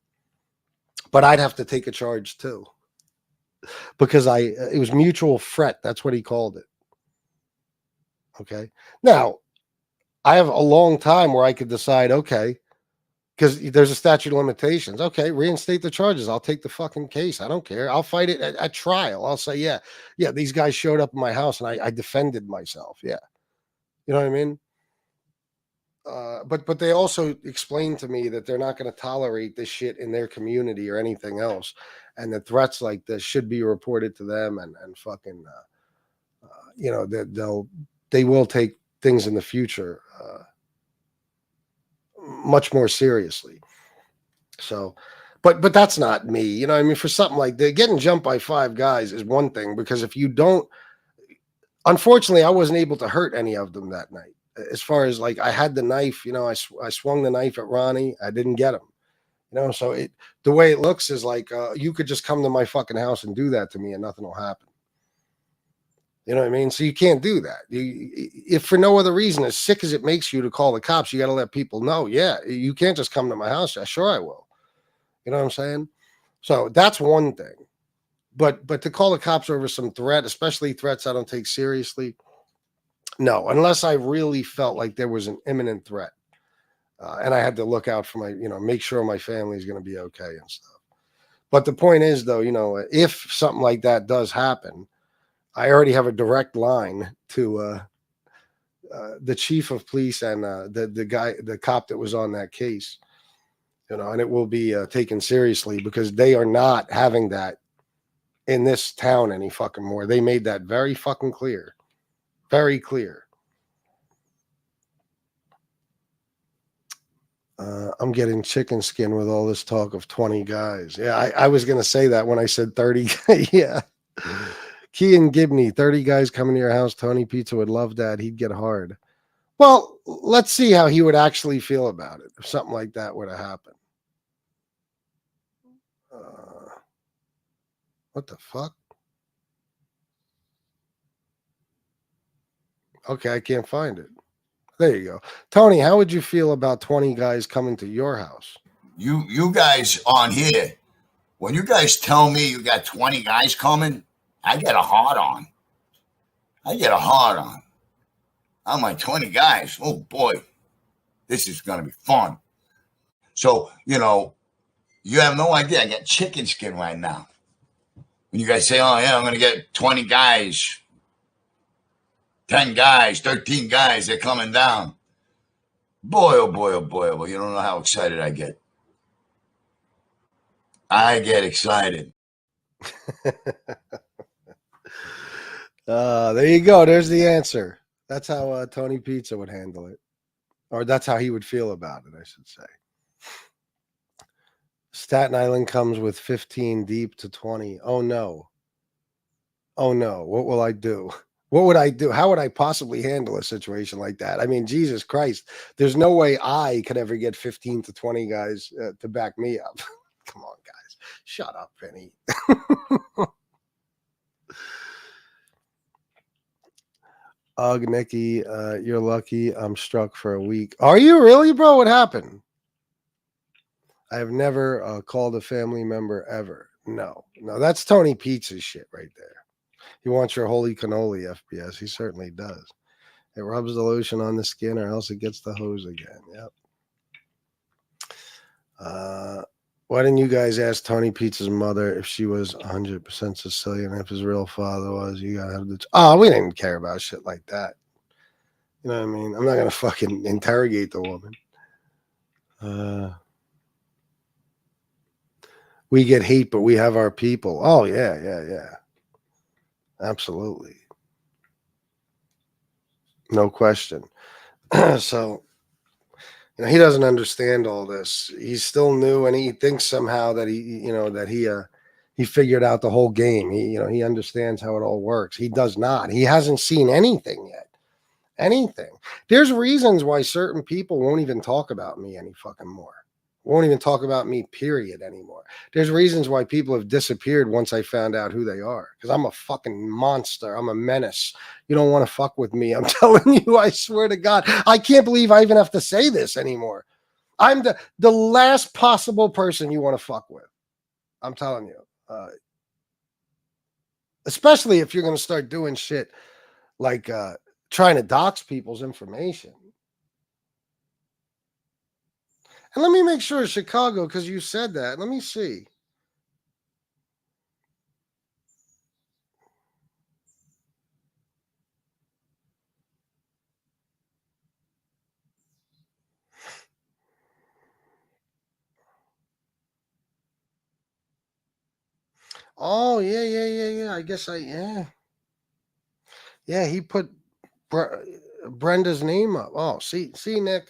but I'd have to take a charge too. Because it was mutual threat. That's what he called it. Okay. Now, I have a long time where I could decide, okay, because there's a statute of limitations. Okay, reinstate the charges. I'll take the fucking case. I don't care. I'll fight it at trial. I'll say, yeah, these guys showed up in my house and I defended myself. Yeah. You know what I mean? But they also explained to me that they're not going to tolerate this shit in their community or anything else, and that threats like this should be reported to them, and fucking, you know, that they will take things in the future much more seriously. So, but that's not me. You know what I mean? For something like that, getting jumped by 5 guys is one thing, because if you don't, unfortunately, I wasn't able to hurt any of them that night. As far as like, I had the knife, you know, I swung the knife at Ronnie. I didn't get him, you know, so the way it looks is like, you could just come to my fucking house and do that to me and nothing will happen. You know what I mean? So you can't do that. If for no other reason, as sick as it makes you to call the cops, you got to let people know, yeah, you can't just come to my house. Yeah, sure I will. You know what I'm saying? So that's one thing. But to call the cops over some threat, especially threats I don't take seriously, no, unless I really felt like there was an imminent threat, and I had to look out for my, you know, make sure my family is going to be okay and stuff. But the point is, though, you know, if something like that does happen, I already have a direct line to the chief of police and the cop that was on that case, you know, and it will be taken seriously, because they are not having that in this town any fucking more. They made that very fucking clear. Very clear. I'm getting chicken skin with all this talk of 20 guys. Yeah, I was going to say that when I said 30. Yeah. Key and Gibney, 30 guys coming to your house. Tony Pizza would love that. He'd get hard. Well, let's see how he would actually feel about it if something like that were to happen. What the fuck? Okay, I can't find it. There you go. Tony, how would you feel about 20 guys coming to your house? You guys on here, when you guys tell me you got 20 guys coming, I get a hard on. I'm like, 20 guys. Oh boy, this is going to be fun. So, you know, you have no idea. I got chicken skin right now. When you guys say, oh yeah, I'm going to get 20 guys, 10 guys, 13 guys, they're coming down. Boy, oh boy, oh boy, oh boy. You don't know how excited I get. I get excited. There you go. There's the answer. That's how Tony Pizza would handle it. Or that's how he would feel about it, I should say. Staten Island comes with 15 deep to 20. Oh, no. Oh, no. What will I do? What would I do? How would I possibly handle a situation like that? I mean, Jesus Christ. There's no way I could ever get 15 to 20 guys to back me up. Come on, guys. Shut up, Penny. Ugh, Nikki, you're lucky I'm struck for a week. Are you really, bro? What happened? I have never called a family member ever. No, that's Tony Pizza's shit right there. He wants your holy cannoli, FBS. He certainly does. It rubs the lotion on the skin or else it gets the hose again. Yep. Why didn't you guys ask Tony Pizza's mother if she was 100% Sicilian, if his real father was? You gotta have the... Oh, we didn't care about shit like that. You know what I mean? I'm not gonna fucking interrogate the woman. We get hate, but we have our people. Oh, yeah. Absolutely. No question. So, he doesn't understand all this. He's still new, and he thinks somehow that he figured out the whole game. He understands how it all works. He does not. He hasn't seen anything yet. Anything. There's reasons why certain people won't even talk about me any fucking more. Won't even talk about me, period, anymore. There's reasons why people have disappeared once I found out who they are. Because I'm a fucking monster. I'm a menace. You don't want to fuck with me. I'm telling you, I swear to God. I can't believe I even have to say this anymore. I'm the last possible person you want to fuck with. I'm telling you. Especially if you're going to start doing shit like trying to dox people's information. And let me make sure Chicago, because you said that. Let me see. Oh, yeah. I guess yeah. Yeah, he put Brenda's name up. Oh, see, Nick.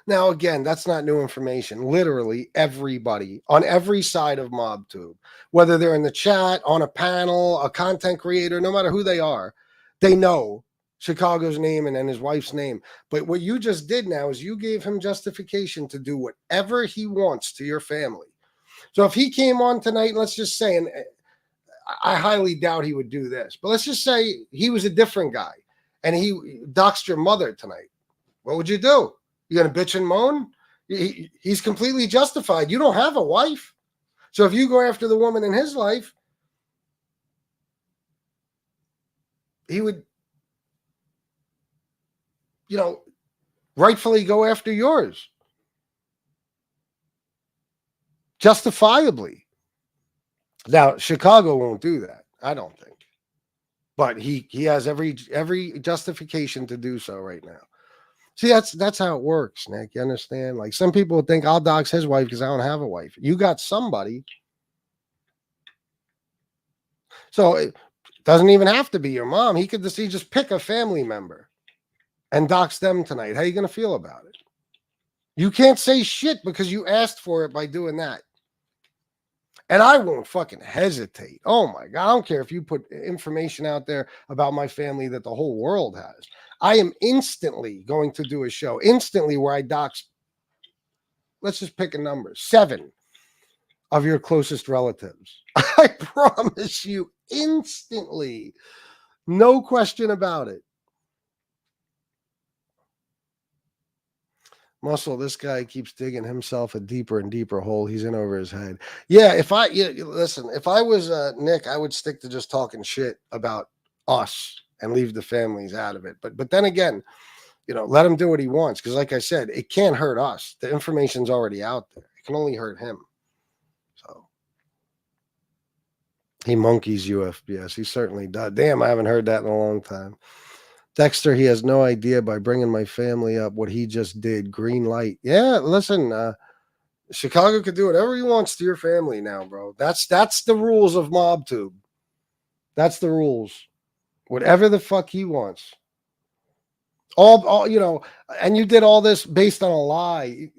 Now, again, that's not new information. Literally everybody on every side of MobTube, whether they're in the chat, on a panel, a content creator, no matter who they are, they know Chicago's name and then his wife's name. But what you just did now is you gave him justification to do whatever he wants to your family. So if he came on tonight, let's just say, and I highly doubt he would do this, but let's just say he was a different guy and he doxed your mother tonight. What would you do? You going to bitch and moan? He's completely justified. You don't have a wife. So if you go after the woman in his life, he would, rightfully go after yours. Justifiably. Now, Chicago won't do that. I don't think. But he has every justification to do so right now. See, that's how it works, Nick. You understand? Like some people think I'll dox his wife because I don't have a wife. You got somebody. So it doesn't even have to be your mom. He could just pick a family member and dox them tonight. How are you going to feel about it? You can't say shit because you asked for it by doing that. And I won't fucking hesitate. Oh my God. I don't care if you put information out there about my family that the whole world has. I am instantly going to do a show where I dox, let's just pick a number, 7 of your closest relatives. I promise you, instantly. No question about it. Muscle, this guy keeps digging himself a deeper and deeper hole. He's in over his head. Yeah, listen, if I was Nick, I would stick to just talking shit about us and leave the families out of it. But then again, let him do what he wants. Because like I said, it can't hurt us. The information's already out there. It can only hurt him. So he monkeys UFBS. He certainly does. Damn, I haven't heard that in a long time. Dexter, he has no idea by bringing my family up what he just did. Green light. Yeah, listen, Chicago could do whatever he wants to your family now, bro. That's the rules of MobTube. That's the rules. Whatever the fuck he wants. All and you did all this based on a lie.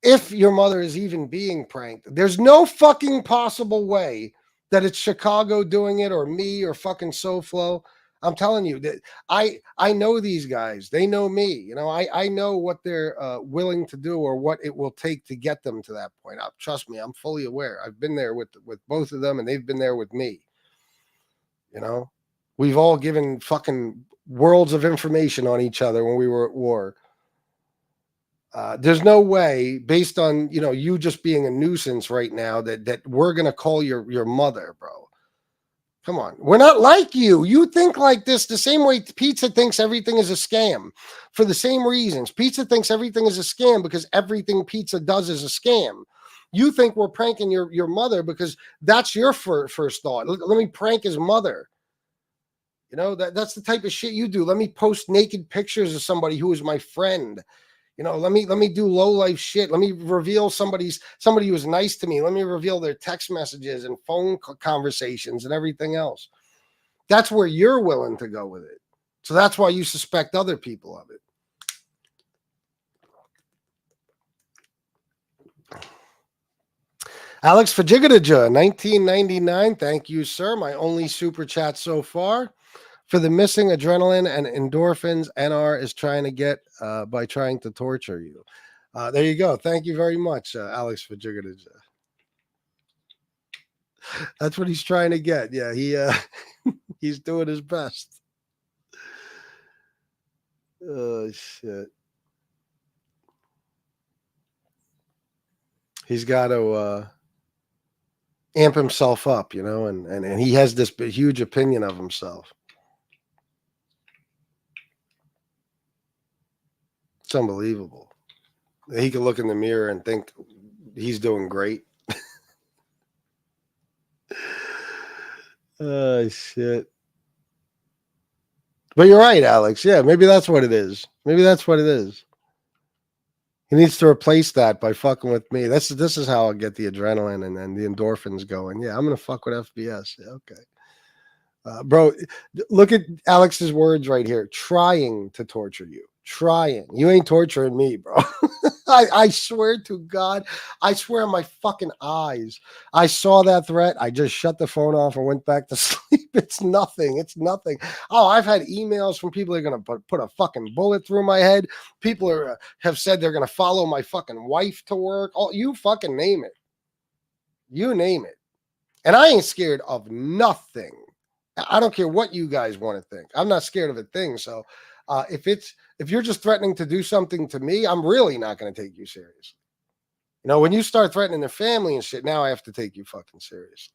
If your mother is even being pranked, there's no fucking possible way that it's Chicago doing it or me or fucking SoFlo. I'm telling you that I know these guys. They know me. I know what they're willing to do or what it will take to get them to that point. Trust me, I'm fully aware. I've been there with both of them, and they've been there with me. We've all given fucking worlds of information on each other when we were at war. There's no way, based on you just being a nuisance right now, that we're gonna call your mother, bro. Come on, we're not like you. You think like this the same way pizza thinks everything is a scam, for the same reasons. Pizza thinks everything is a scam because everything pizza does is a scam. You think we're pranking your mother because that's your first thought. Let me prank his mother. That's the type of shit you do. Let me post naked pictures of somebody who is my friend. Let me do low life shit. Let me reveal somebody who was nice to me. Let me reveal their text messages and phone conversations and everything else. That's where you're willing to go with it. So that's why you suspect other people of it. Alex Fajigadaja, 1999. Thank you, sir. My only super chat so far. For the missing adrenaline and endorphins NR is trying to get by trying to torture you. There you go. Thank you very much, Alex Fajigadaja. That's what he's trying to get. Yeah, he's doing his best. Oh, shit. He's got to amp himself up, and he has this huge opinion of himself. It's unbelievable. He can look in the mirror and think he's doing great. Oh, shit. But you're right, Alex. Yeah, maybe that's what it is. Maybe that's what it is. He needs to replace that by fucking with me. This is how I'll get the adrenaline and the endorphins going. Yeah, I'm going to fuck with FBS. Yeah, okay. Bro, look at Alex's words right here. Trying to torture you. Trying. You ain't torturing me, bro. I swear to God. I swear on my fucking eyes. I saw that threat. I just shut the phone off and went back to sleep. It's nothing. It's nothing. Oh, I've had emails from people that are going to put a fucking bullet through my head. People have said they're going to follow my fucking wife to work. Oh, you fucking name it. You name it. And I ain't scared of nothing. I don't care what you guys want to think. I'm not scared of a thing. So if you're just threatening to do something to me, I'm really not going to take you seriously. When you start threatening their family and shit, now I have to take you fucking seriously.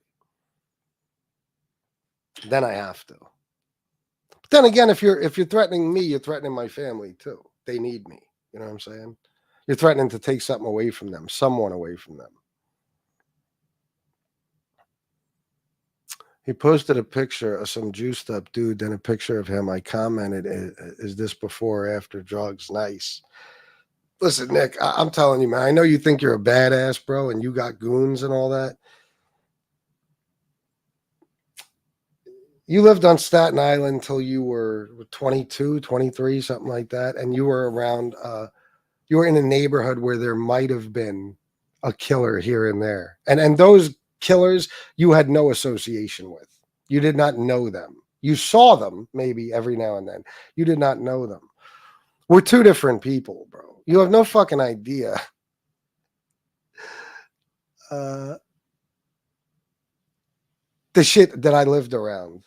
Then I have to. But then again, if you're threatening me, you're threatening my family too. They need me. You know what I'm saying? You're threatening to take something away from them, someone away from them. He posted a picture of some juiced up dude, then a picture of him. I commented, is this before or after drugs? Nice. Listen, Nick, I'm telling you, man, I know you think you're a badass, bro, and you got goons and all that. You lived on Staten Island until you were 22, 23, something like that, and you were around, you were in a neighborhood where there might have been a killer here and there. And those killers you had no association with. You did not know them. You saw them maybe every now and then. You did not know them. We're two different people, bro. You have no fucking idea. The shit that I lived around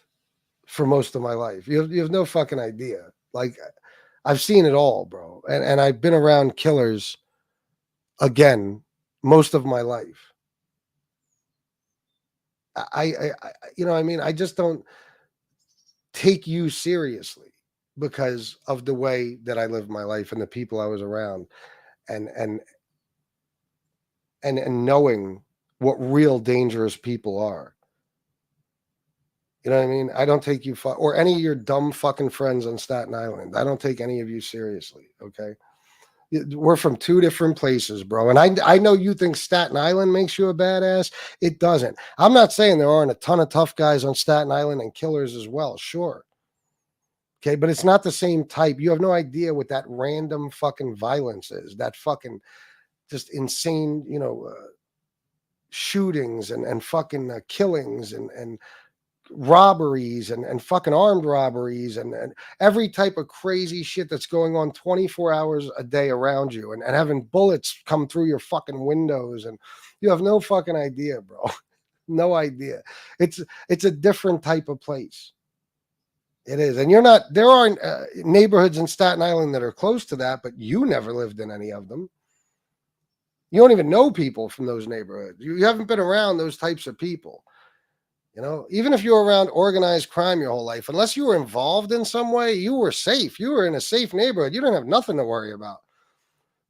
for most of my life. You have no fucking idea. Like, I've seen it all, bro. And I've been around killers again most of my life. I I just don't take you seriously because of the way that I lived my life and the people I was around and knowing what real dangerous people are. You know what I mean? I don't take you or any of your dumb fucking friends on Staten Island. I don't take any of you seriously. Okay. We're from two different places, bro. And I know you think Staten Island makes you a badass. It doesn't. I'm not saying there aren't a ton of tough guys on Staten Island and killers as well. Sure. Okay. But it's not the same type. You have no idea what that random fucking violence is. That fucking just insane, shootings and fucking killings and robberies and fucking armed robberies and every type of crazy shit that's going on 24 hours a day around you and having bullets come through your fucking windows. And you have no fucking idea, bro. No idea. It's a different type of place. It is. And you're not, there are neighborhoods in Staten Island that are close to that, but you never lived in any of them. You don't even know people from those neighborhoods. You haven't been around those types of people. You know, even if you were around organized crime your whole life, unless you were involved in some way, you were safe. You were in a safe neighborhood. You didn't have nothing to worry about.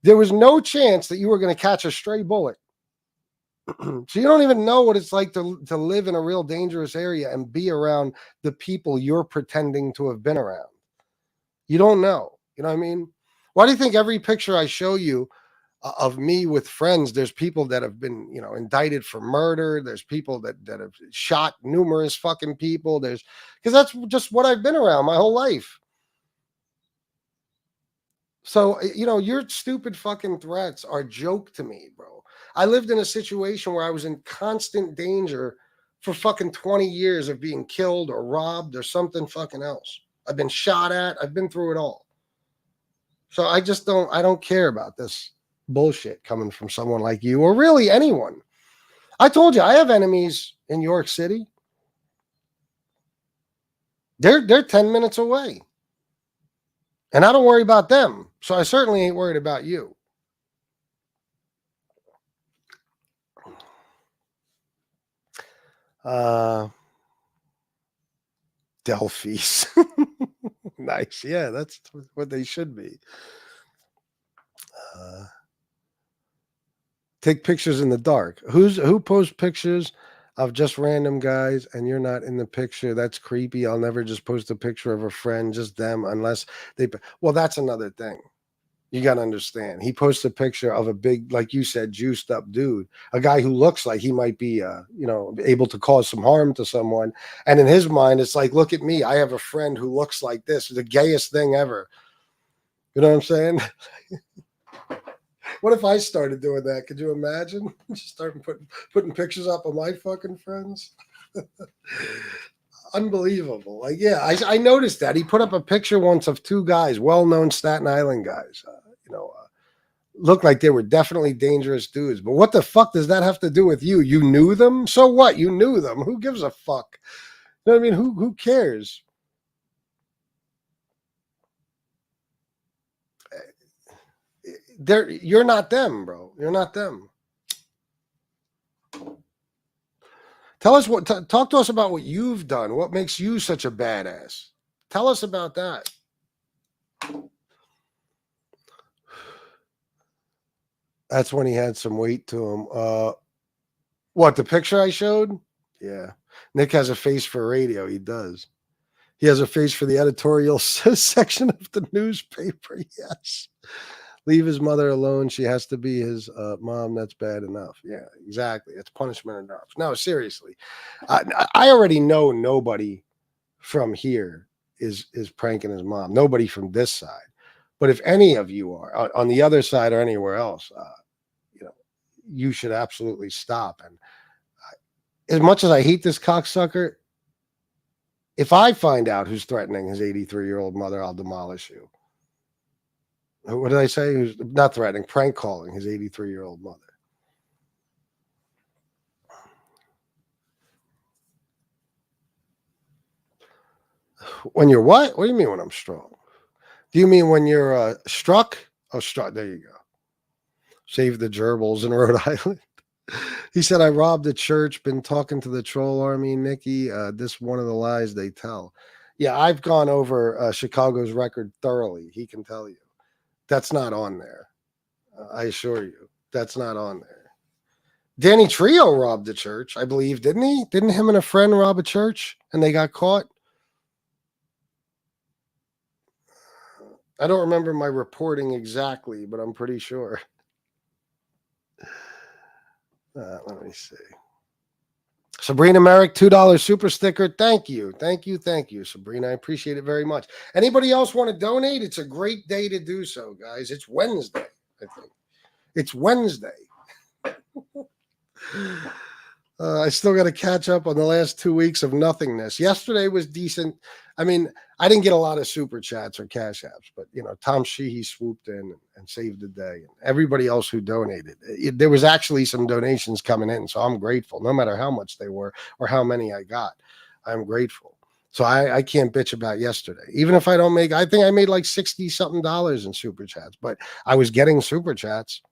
There was no chance that you were going to catch a stray bullet. So you don't even know what it's like to live in a real dangerous area and be around the people you're pretending to have been around. You don't know. You know what I mean? Why do you think every picture I show you of me with friends, there's people that have been, you know, indicted for murder. There's people that have shot numerous fucking people. Because that's just what I've been around my whole life. So, you know, your stupid fucking threats are a joke to me, bro. I lived in a situation where I was in constant danger for fucking 20 years of being killed or robbed or something fucking else. I've been shot at. I've been through it all. So I don't care about this bullshit coming from someone like you or really anyone. I told you I have enemies in New York City. They're 10 minutes away. And I don't worry about them. So I certainly ain't worried about you. Delphies. Nice. Yeah, that's what they should be. Take pictures in the dark. Who posts pictures of just random guys and you're not in the picture? That's creepy. I'll never just post a picture of a friend, just them, unless they. Well, that's another thing. You got to understand. He posts a picture of a big, like you said, juiced up dude, a guy who looks like he might be, you know, able to cause some harm to someone. And in his mind, it's like, look at me. I have a friend who looks like this. The gayest thing ever. You know what I'm saying? What if I started doing that? Could you imagine? Just starting putting pictures up of my fucking friends. Unbelievable. Like, yeah, I noticed that. He put up a picture once of two guys, well-known Staten Island guys. Looked like they were definitely dangerous dudes. But what the fuck does that have to do with you? You knew them? So what? You knew them. Who gives a fuck? You know what I mean? Who cares? You're not them, bro. You're not them. Tell us talk to us about what you've done. What makes you such a badass? Tell us about that. That's when he had some weight to him. What, the picture I showed? Yeah. Nick has a face for radio. He does. He has a face for the editorial section of the newspaper. Yes. Leave his mother alone. She has to be his mom. That's bad enough. Yeah, exactly. It's punishment enough. No, seriously. I already know nobody from here is pranking his mom. Nobody from this side. But if any of you are on the other side or anywhere else, you should absolutely stop. And as much as I hate this cocksucker, if I find out who's threatening his 83-year-old mother, I'll demolish you. What did I say? Who's not threatening, prank calling his 83-year-old mother. When you're what? What do you mean when I'm strong? Do you mean when you're struck? Oh, struck. There you go. Save the gerbils in Rhode Island. He said, I robbed a church, been talking to the troll army, Nikki. This one of the lies they tell. Yeah, I've gone over Chicago's record thoroughly. He can tell you. That's not on there. I assure you. That's not on there. Danny Trio robbed a church, I believe, didn't he? Didn't him and a friend rob a church and they got caught? I don't remember my reporting exactly, but I'm pretty sure. Let me see. Sabrina Merrick, $2 super sticker. Thank you. Thank you. Thank you, Sabrina. I appreciate it very much. Anybody else want to donate? It's a great day to do so, guys. It's Wednesday, I think. It's Wednesday. I still got to catch up on the last 2 weeks of nothingness. Yesterday was decent. I mean, I didn't get a lot of super chats or cash apps, but, Tom Sheehy swooped in and saved the day. And everybody else who donated. There was actually some donations coming in, so I'm grateful, no matter how much they were or how many I got. I'm grateful. So I can't bitch about yesterday. Even if I don't make, I think I made like $60-something in super chats, but I was getting super chats.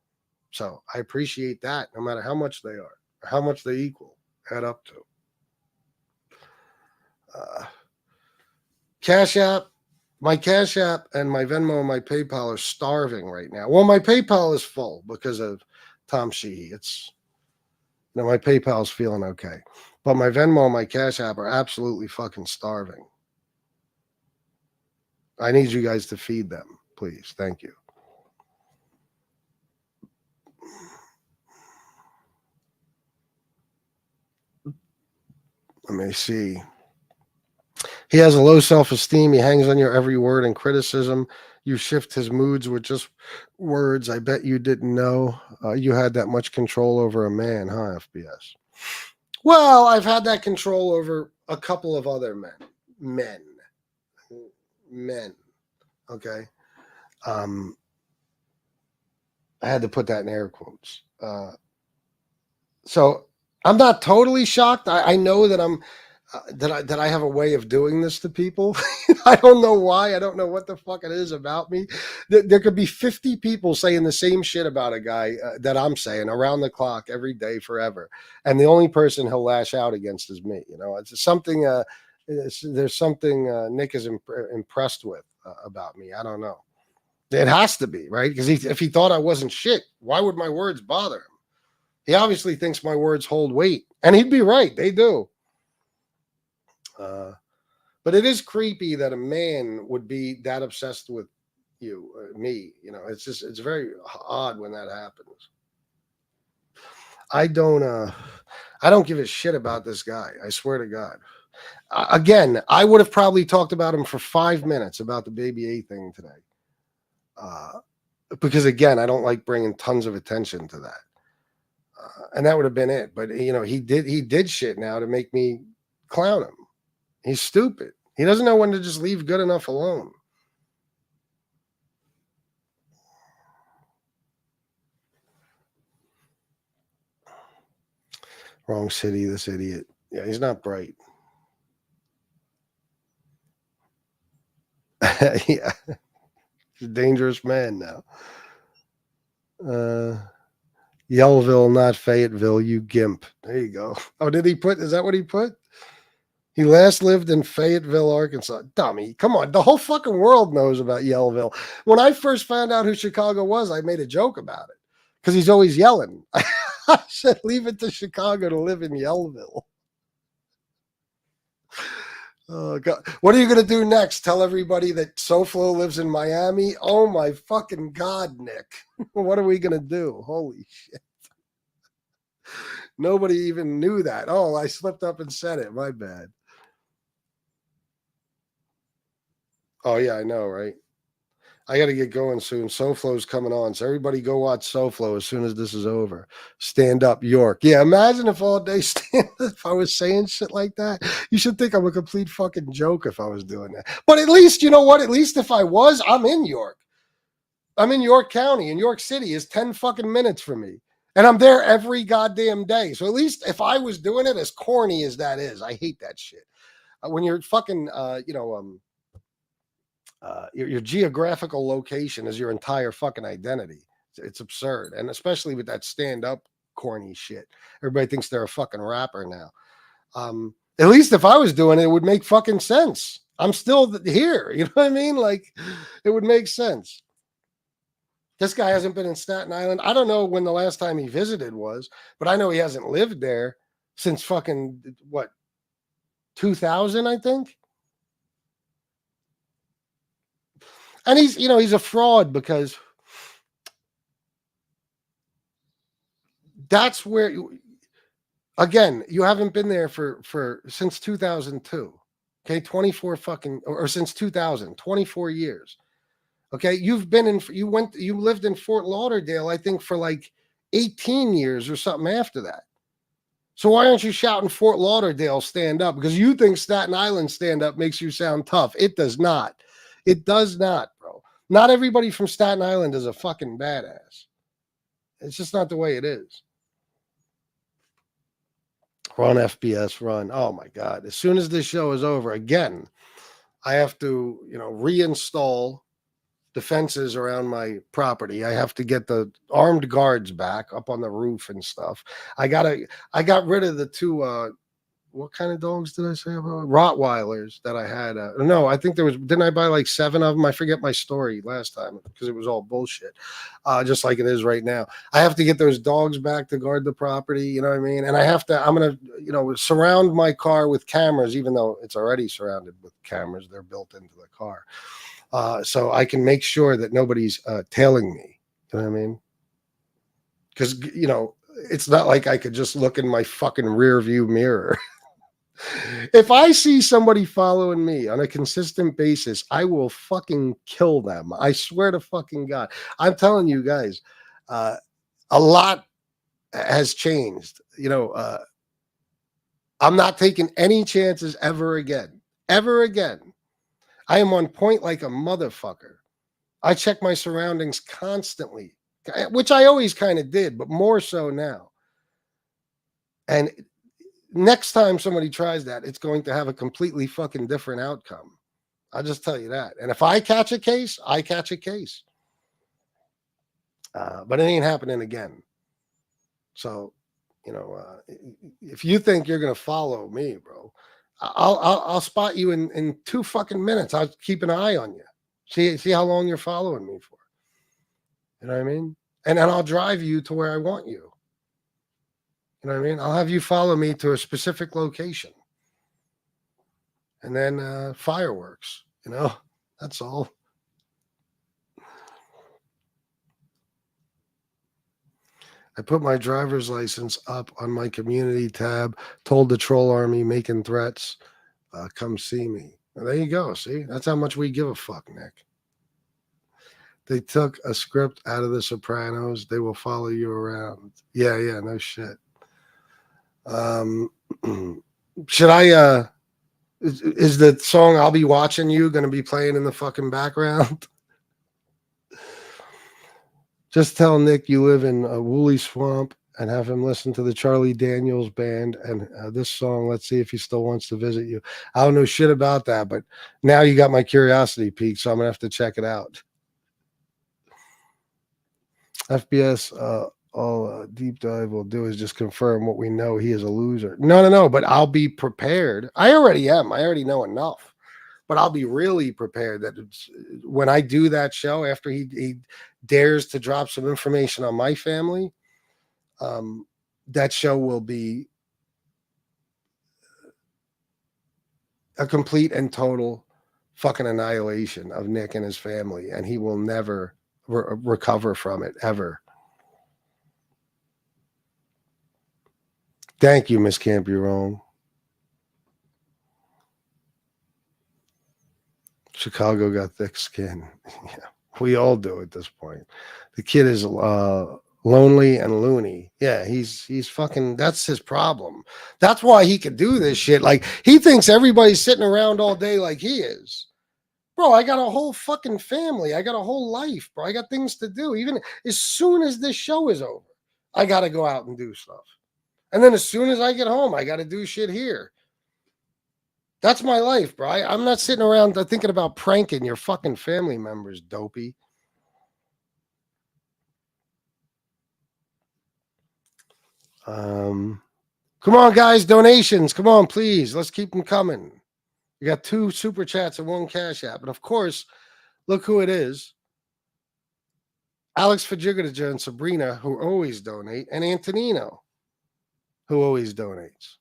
So I appreciate that no matter how much they are, or how much they add up to. Cash App, my Cash App and my Venmo and my PayPal are starving right now. Well, my PayPal is full because of Tom Sheehy. My PayPal's feeling okay. But my Venmo and my Cash App are absolutely fucking starving. I need you guys to feed them, please. Thank you. Let me see. He has a low self-esteem. He hangs on your every word and criticism. You shift his moods with just words. I bet you didn't know you had that much control over a man, huh, FBS? Well, I've had that control over a couple of other men. Okay. I had to put that in air quotes. So I'm not totally shocked. I know that I'm that I have a way of doing this to people. I don't know why. I don't know what the fuck it is about me. There could be 50 people saying the same shit about a guy that I'm saying around the clock every day forever. And the only person he'll lash out against is me. It's something, there's something Nick is impressed with about me. I don't know. It has to be, right? Because if he thought I wasn't shit, why would my words bother him? He obviously thinks my words hold weight. And he'd be right. They do. But it is creepy that a man would be that obsessed with me. It's very odd when that happens. I don't give a shit about this guy. I swear to God. Again, I would have probably talked about him for 5 minutes about the Baby A thing today. Because again, I don't like bringing tons of attention to that. And that would have been it. But he did shit now to make me clown him. He's stupid. He doesn't know when to just leave good enough alone. Wrong city, this idiot. Yeah, he's not bright. Yeah. He's a dangerous man now. Yellville, not Fayetteville, you gimp. There you go. Oh, is that what he put? He last lived in Fayetteville, Arkansas. Dummy, come on. The whole fucking world knows about Yellville. When I first found out who Chicago was, I made a joke about it because he's always yelling. I said, leave it to Chicago to live in Yellville. Oh, God. What are you going to do next? Tell everybody that SoFlo lives in Miami? Oh, my fucking God, Nick. What are we going to do? Holy shit. Nobody even knew that. Oh, I slipped up and said it. My bad. Oh, yeah, I know, right? I got to get going soon. SoFlo's coming on. So everybody go watch SoFlo as soon as this is over. Stand up, York. Yeah, imagine if all day if I was saying shit like that. You should think I'm a complete fucking joke if I was doing that. But at least, you know what? At least if I was, I'm in York. I'm in York County, and York City is 10 fucking minutes from me. And I'm there every goddamn day. So at least if I was doing it, as corny as that is, I hate that shit. When you're fucking, your geographical location is your entire fucking identity. It's absurd. And especially with that stand-up corny shit. Everybody thinks they're a fucking rapper now. At least if I was doing it, it would make fucking sense. I'm still here. You know what I mean? Like, it would make sense. This guy hasn't been in Staten Island. I don't know when the last time he visited was, but I know he hasn't lived there since fucking, 2000, I think? And he's a fraud because that's where, again, you haven't been there for since 2002. Okay, 24 fucking, or since 2000, 24 years. Okay, you lived in Fort Lauderdale, I think, for like 18 years or something after that. So why aren't you shouting Fort Lauderdale stand up? Because you think Staten Island stand up makes you sound tough. It does not. It does not, bro. Not everybody from Staten Island is a fucking badass. It's just not the way it is. Run, FBS, run. Oh my God. As soon as this show is over, again, I have to, reinstall the fences around my property. I have to get the armed guards back up on the roof and stuff. I got rid of the two, what kind of dogs did I say about? Rottweilers that I had. No, I think didn't I buy like 7 of them? I forget my story last time because it was all bullshit. Just like it is right now. I have to get those dogs back to guard the property. You know what I mean? And I'm going to, surround my car with cameras, even though it's already surrounded with cameras. They're built into the car. So I can make sure that nobody's tailing me. You know what I mean? Because, it's not like I could just look in my fucking rear view mirror. If I see somebody following me on a consistent basis, I will fucking kill them. I swear to fucking God. I'm telling you guys, a lot has changed. I'm not taking any chances ever again. Ever again. I am on point like a motherfucker. I check my surroundings constantly, which I always kind of did, but more so now. And next time somebody tries that, it's going to have a completely fucking different outcome. I'll just tell you that. And if I catch a case, I catch a case. But it ain't happening again. So, if you think you're going to follow me, bro, I'll spot you in 2 fucking minutes. I'll keep an eye on you. See how long you're following me for. You know what I mean? And then I'll drive you to where I want you. You know what I mean? I'll have you follow me to a specific location. And then fireworks, that's all. I put my driver's license up on my community tab, told the troll army making threats, come see me. Well, there you go. See, that's how much we give a fuck, Nick. They took a script out of The Sopranos. They will follow you around. Yeah, no shit. Should I is the song I'll Be Watching You going to be playing in the fucking background? Just tell Nick you live in a woolly swamp and have him listen to the Charlie Daniels band and this song. Let's see if he still wants to visit you. I don't know shit about that, but now you got my curiosity piqued, so I'm gonna have to check it out. FBS all deep dive will do is just confirm what we know. He is a loser. No, but I'll be prepared. I already am. I already know enough, but I'll be really prepared that when I do that show, after he dares to drop some information on my family, that show will be a complete and total fucking annihilation of Nick and his family, and he will never recover from it ever. Thank you, Miss Can't Be Wrong. Chicago got thick skin. Yeah, we all do at this point. The kid is lonely and loony. Yeah, he's fucking, that's his problem. That's why he could do this shit. Like, he thinks everybody's sitting around all day like he is. Bro, I got a whole fucking family. I got a whole life, bro. I got things to do. Even as soon as this show is over, I got to go out and do stuff. And then as soon as I get home, I got to do shit here. That's my life, bro. I'm not sitting around thinking about pranking your fucking family members, dopey. Come on, guys, donations. Come on, please. Let's keep them coming. We got 2 super chats and 1 cash app. And of course, look who it is. Alex Fajigata and Sabrina, who always donate, and Antonino, who always donates.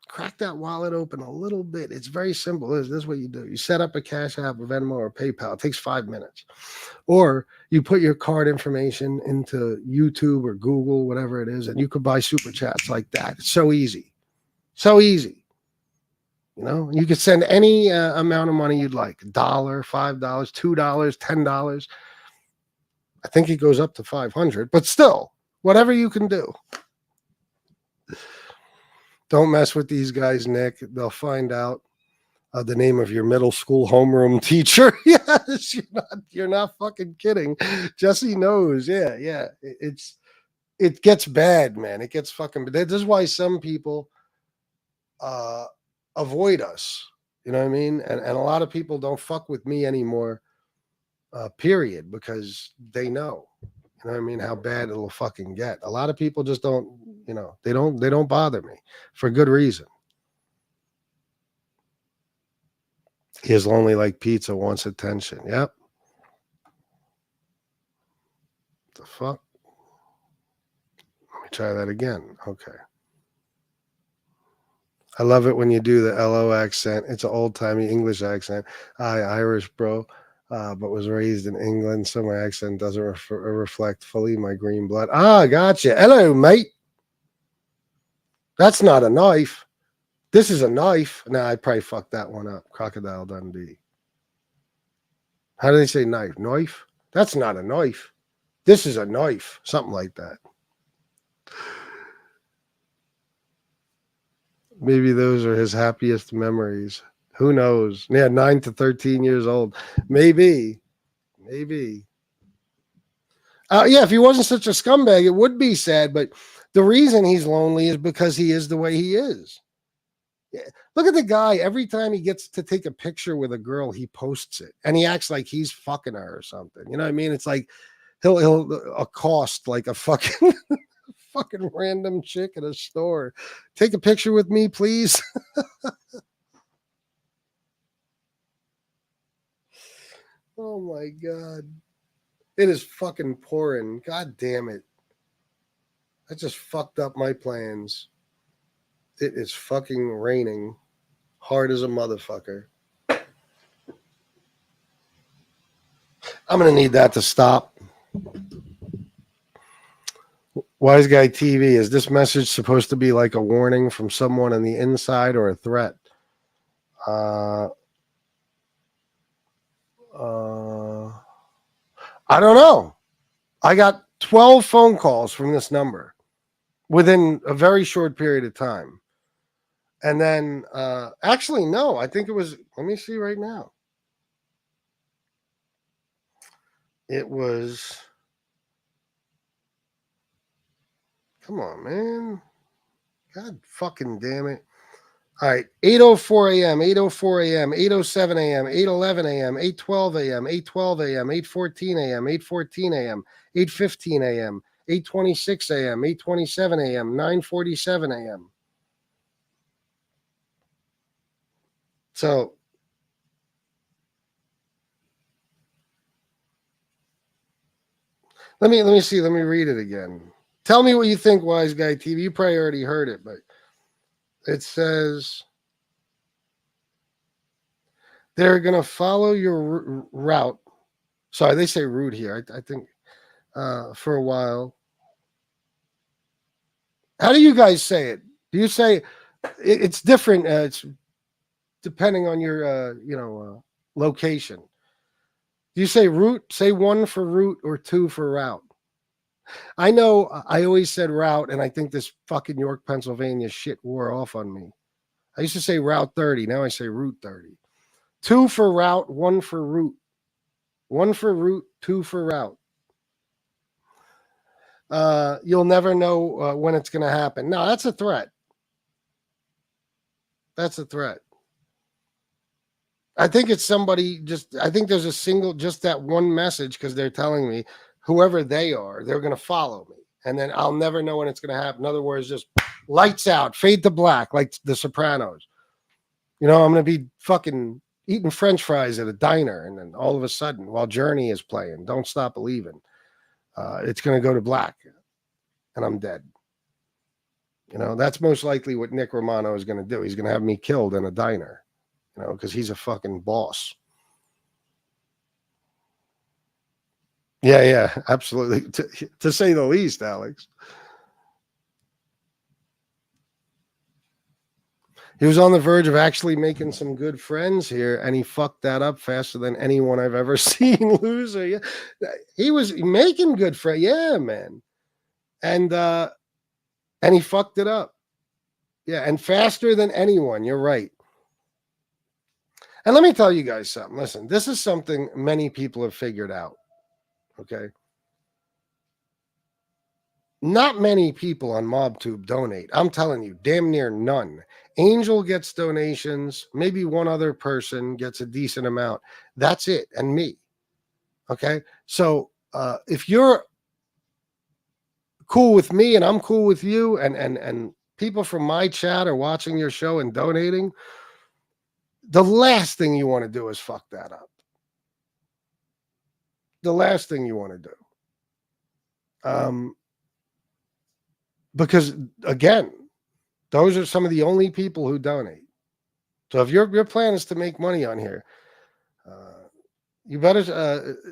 Crack that wallet open a little bit. It's very simple. This is what you do. You set up a Cash App, a Venmo, or PayPal. It takes 5 minutes. Or you put your card information into YouTube or Google, whatever it is, and you could buy super chats like that. It's so easy. So easy. You know, you could send any amount of money you'd like. $1, $5, $2, $10. I think it goes up to 500, but still, whatever you can do. Don't mess with these guys, Nick. They'll find out the name of your middle school homeroom teacher. Yes, you're not fucking kidding. Jesse knows. Yeah. It's it gets bad, man. It gets fucking bad. This is why some people avoid us. You know what I mean? And a lot of people don't fuck with me anymore, period, because they know. You know what I mean? How bad it'll fucking get. A lot of people just don't, you know, they don't bother me for good reason. He is lonely like pizza, wants attention. Yep. The fuck? Let me try that again. Okay. I love it when you do the LO accent. It's an old-timey English accent. I Irish, bro, but was raised in England, so my accent doesn't reflect fully my green blood. Ah, gotcha. Hello, mate. That's not a knife. This is a knife. Nah, I probably fucked that one up. Crocodile Dundee. How do they say knife? Knife? That's not a knife. This is a knife. Something like that. Maybe those are his happiest memories. Who knows? Yeah, 9 to 13 years old. Maybe. Yeah, if he wasn't such a scumbag, it would be sad. But the reason he's lonely is because he is the way he is. Yeah. Look at the guy. Every time he gets to take a picture with a girl, he posts it. And he acts like he's fucking her or something. You know what I mean? It's like he'll accost like a fucking... fucking random chick at a store. Take a picture with me, please. Oh my God. It is fucking pouring. God damn it. I just fucked up my plans. It is fucking raining hard as a motherfucker. I'm going to need that to stop. Wise Guy TV, is this message supposed to be like a warning from someone on the inside or a threat? I don't know. I got 12 phone calls from this number within a very short period of time. And then, actually, no, I think it was, let me see right now. It was... Come on, man. God fucking damn it. All right. 8:04 a.m., 8:04 a.m., 8:07 a.m., 8:11 a.m., 8:12 a.m., 8:12 a.m., 8:14 a.m., 8:14 a.m., 8:15 a.m., 8:26 a.m., 8:27 a.m., 9:47 a.m. So let me see. Let me read it again. Tell me what you think, Wise Guy TV. You probably already heard it, but it says they're going to follow your route. Sorry, they say route here. I think for a while. How do you guys say it? Do you say it's different? It's depending on your location. Do you say route? Say 1 for route or 2 for route. I know I always said route, and I think this fucking York, Pennsylvania shit wore off on me. I used to say route 30. Now I say route 30. 2 for route, 1 for route. 1 for route, 2 for route. You'll never know when it's going to happen. No, that's a threat. That's a threat. I think it's somebody I think there's just that one message because they're telling me whoever they are, they're going to follow me. And then I'll never know when it's going to happen. In other words, just lights out, fade to black, like The Sopranos. You know, I'm going to be fucking eating French fries at a diner. And then all of a sudden, while Journey is playing, Don't Stop Believing, it's going to go to black. And I'm dead. You know, that's most likely what Nick Romano is going to do. He's going to have me killed in a diner, you know, because he's a fucking boss. Yeah, absolutely. To say the least, Alex. He was on the verge of actually making some good friends here, and he fucked that up faster than anyone I've ever seen. Loser. Yeah. He was making good friends. Yeah, man. And he fucked it up. Yeah, and faster than anyone. You're right. And let me tell you guys something. Listen, this is something many people have figured out. Okay. Not many people on MobTube donate. I'm telling you, damn near none. Angel gets donations. Maybe one other person gets a decent amount. That's it. And me. Okay. So if you're cool with me and I'm cool with you, and people from my chat are watching your show and donating, the last thing you want to do is fuck that up. The last thing you want to do. Because again, those are some of the only people who donate. So if your plan is to make money on here, you better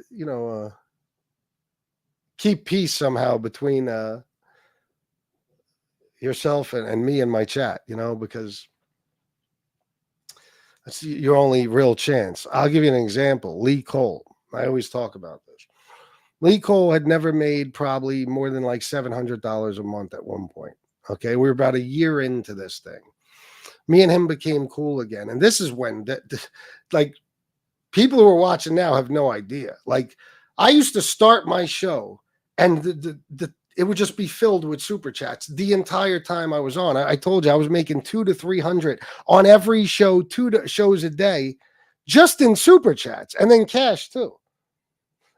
keep peace somehow between yourself and me and my chat, because that's your only real chance. I'll give you an example. Lee Cole. I always talk about this. Lee Cole had never made probably more than like $700 a month at one point. Okay, we were about a year into this thing. Me and him became cool again, and this is when like people who are watching now have no idea. Like I used to start my show, and it would just be filled with super chats the entire time I was on. I told you I was making 200 to 300 on every show, 2 shows a day, just in super chats, and then cash too.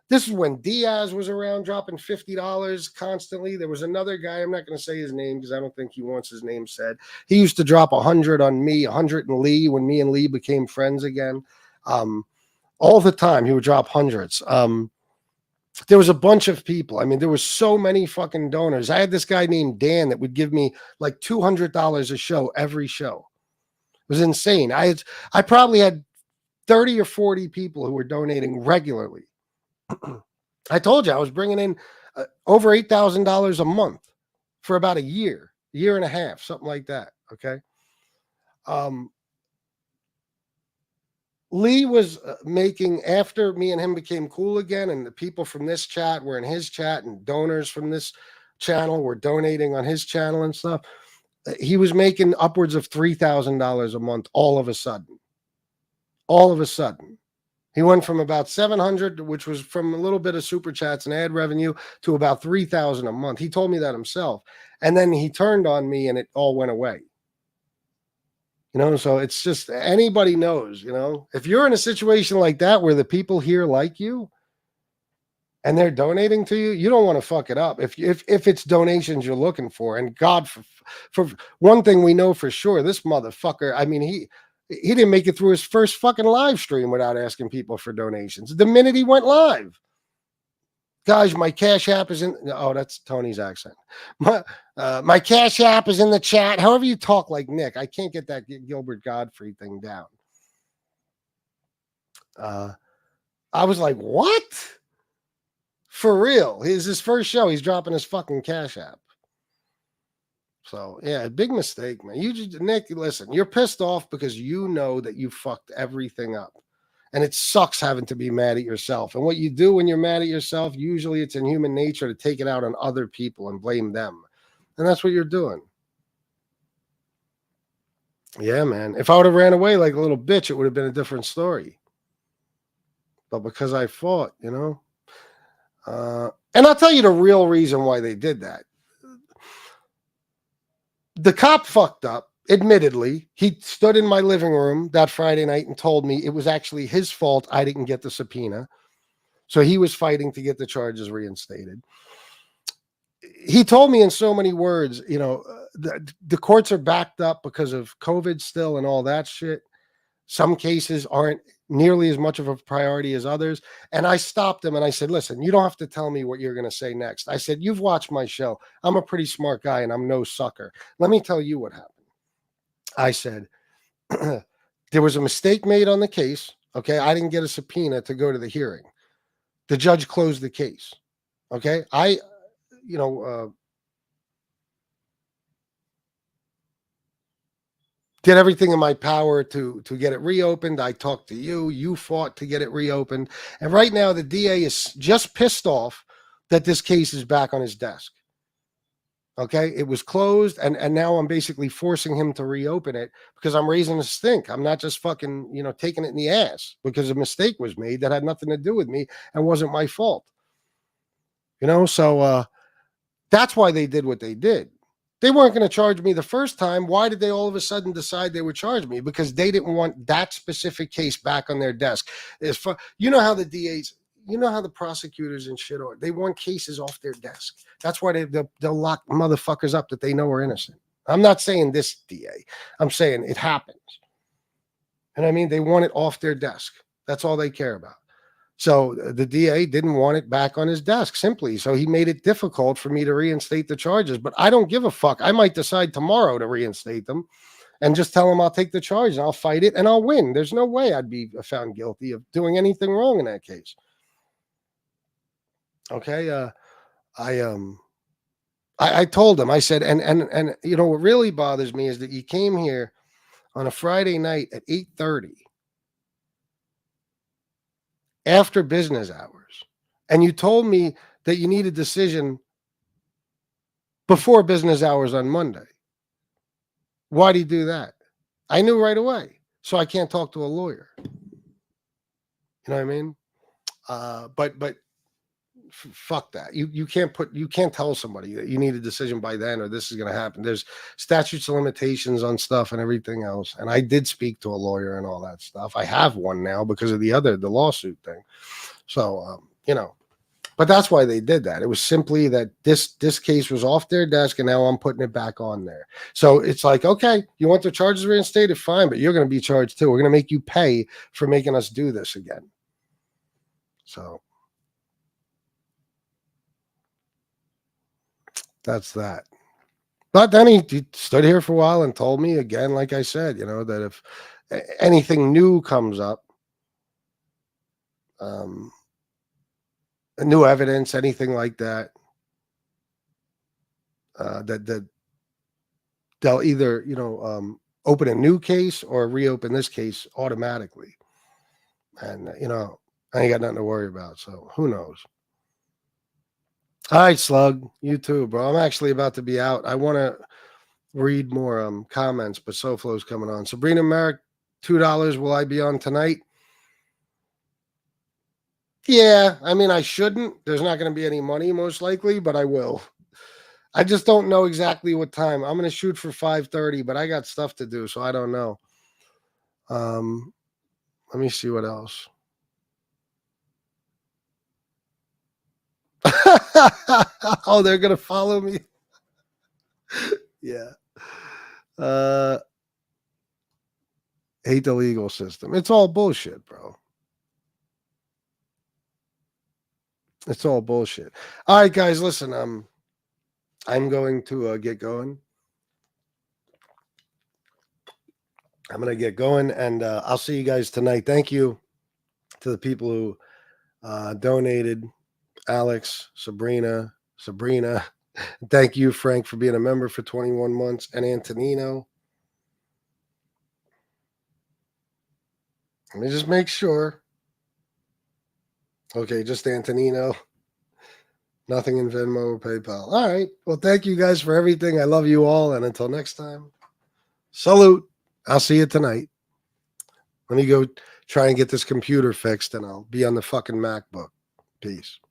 This is when Diaz was around dropping $50 constantly. There was another guy, I'm not going to say his name because I don't think he wants his name said. He used to drop 100 on me, 100 and Lee when me and Lee became friends again. All the time he would drop hundreds. There was a bunch of people. I mean, there was so many fucking donors. I had this guy named Dan that would give me like $200 a show every show. It was insane. I probably had 30 or 40 people who were donating regularly. I told you I was bringing in over $8,000 a month for about a year and a half, something like that. Okay. Lee was making, after me and him became cool again, and the people from this chat were in his chat, and donors from this channel were donating on his channel and stuff. He was making upwards of $3,000 a month all of a sudden. All of a sudden. He went from about 700, which was from a little bit of super chats and ad revenue, to about 3,000 a month. He told me that himself. And then he turned on me and it all went away. So it's just, anybody knows, if you're in a situation like that where the people here like you and they're donating to you, you don't want to fuck it up. If it's donations you're looking for, and God, for one thing we know for sure, this motherfucker, I mean, he didn't make it through his first fucking live stream without asking people for donations. The minute he went live, guys, my Cash App is in. Oh, that's Tony's accent. My Cash App is in the chat. However you talk like Nick, I can't get that Gilbert Godfrey thing down. I was like, what? For real? It's his first show. He's dropping his fucking Cash App. So, yeah, big mistake, man. Nick, listen, you're pissed off because you know that you fucked everything up. And it sucks having to be mad at yourself. And what you do when you're mad at yourself, usually it's in human nature to take it out on other people and blame them. And that's what you're doing. Yeah, man. If I would have ran away like a little bitch, it would have been a different story. But because I fought, and I'll tell you the real reason why they did that. The cop fucked up, admittedly. He stood in my living room that Friday night and told me it was actually his fault I didn't get the subpoena. So he was fighting to get the charges reinstated. He told me in so many words, the courts are backed up because of COVID still and all that shit. Some cases aren't nearly as much of a priority as others. And I stopped him and I said, listen, you don't have to tell me what you're going to say next. I said, you've watched my show. I'm a pretty smart guy and I'm no sucker. Let me tell you what happened. I said, there was a mistake made on the case. Okay. I didn't get a subpoena to go to the hearing. The judge closed the case. Okay. Did everything in my power to get it reopened. I talked to you. You fought to get it reopened. And right now, the DA is just pissed off that this case is back on his desk. Okay? It was closed, and now I'm basically forcing him to reopen it because I'm raising a stink. I'm not just fucking, taking it in the ass because a mistake was made that had nothing to do with me and wasn't my fault. So That's why they did what they did. They weren't going to charge me the first time. Why did they all of a sudden decide they would charge me? Because they didn't want that specific case back on their desk. You know how the DAs, you know how the prosecutors and shit are. They want cases off their desk. That's why they'll lock motherfuckers up that they know are innocent. I'm not saying this DA. I'm saying it happens. And I mean, they want it off their desk. That's all they care about. So the DA didn't want it back on his desk simply. So he made it difficult for me to reinstate the charges. But I don't give a fuck. I might decide tomorrow to reinstate them and just tell them I'll take the charge and I'll fight it and I'll win. There's no way I'd be found guilty of doing anything wrong in that case. Okay. I told him, I said, and you know, what really bothers me is that you came here on a Friday night at 8:30. After business hours, and you told me that you need a decision before business hours on Monday. Why do you do that? I knew right away, so I can't talk to a lawyer. You know what I mean? But fuck that. You can't tell somebody that you need a decision by then or this is going to happen. There's statutes of limitations on stuff and everything else. And I did speak to a lawyer and all that stuff. I have one now because of the lawsuit thing. So, you know, but that's why they did that. It was simply that this case was off their desk and now I'm putting it back on there. So it's like, okay, you want the charges reinstated? Fine, but you're going to be charged too. We're going to make you pay for making us do this again. So that's that. But then he stood here for a while and told me again, like I said, you know, that if anything new comes up, new evidence, anything like that, that they'll either, you know, open a new case or reopen this case automatically. And, you know, I ain't got nothing to worry about. So who knows? All right, Slug. You too, bro. I'm actually about to be out. I want to read more comments, but SoFlo's coming on. Sabrina Merrick, $2. Will I be on tonight? Yeah, I mean, I shouldn't. There's not going to be any money, most likely, but I will. I just don't know exactly what time. I'm going to shoot for 5:30, but I got stuff to do, so I don't know. Let me see what else. Oh, they're going to follow me? Yeah. Hate the legal system. It's all bullshit, bro. It's all bullshit. All right, guys, listen. I'm going to get going. I'm going to get going, and I'll see you guys tonight. Thank you to the people who donated. Alex, Sabrina. Thank you, Frank, for being a member for 21 months, and Antonino. Let me just make sure. Okay, just Antonino. Nothing in Venmo or PayPal. All right. Well, thank you guys for everything. I love you all. And until next time, salute. I'll see you tonight. Let me go try and get this computer fixed, and I'll be on the fucking MacBook. Peace.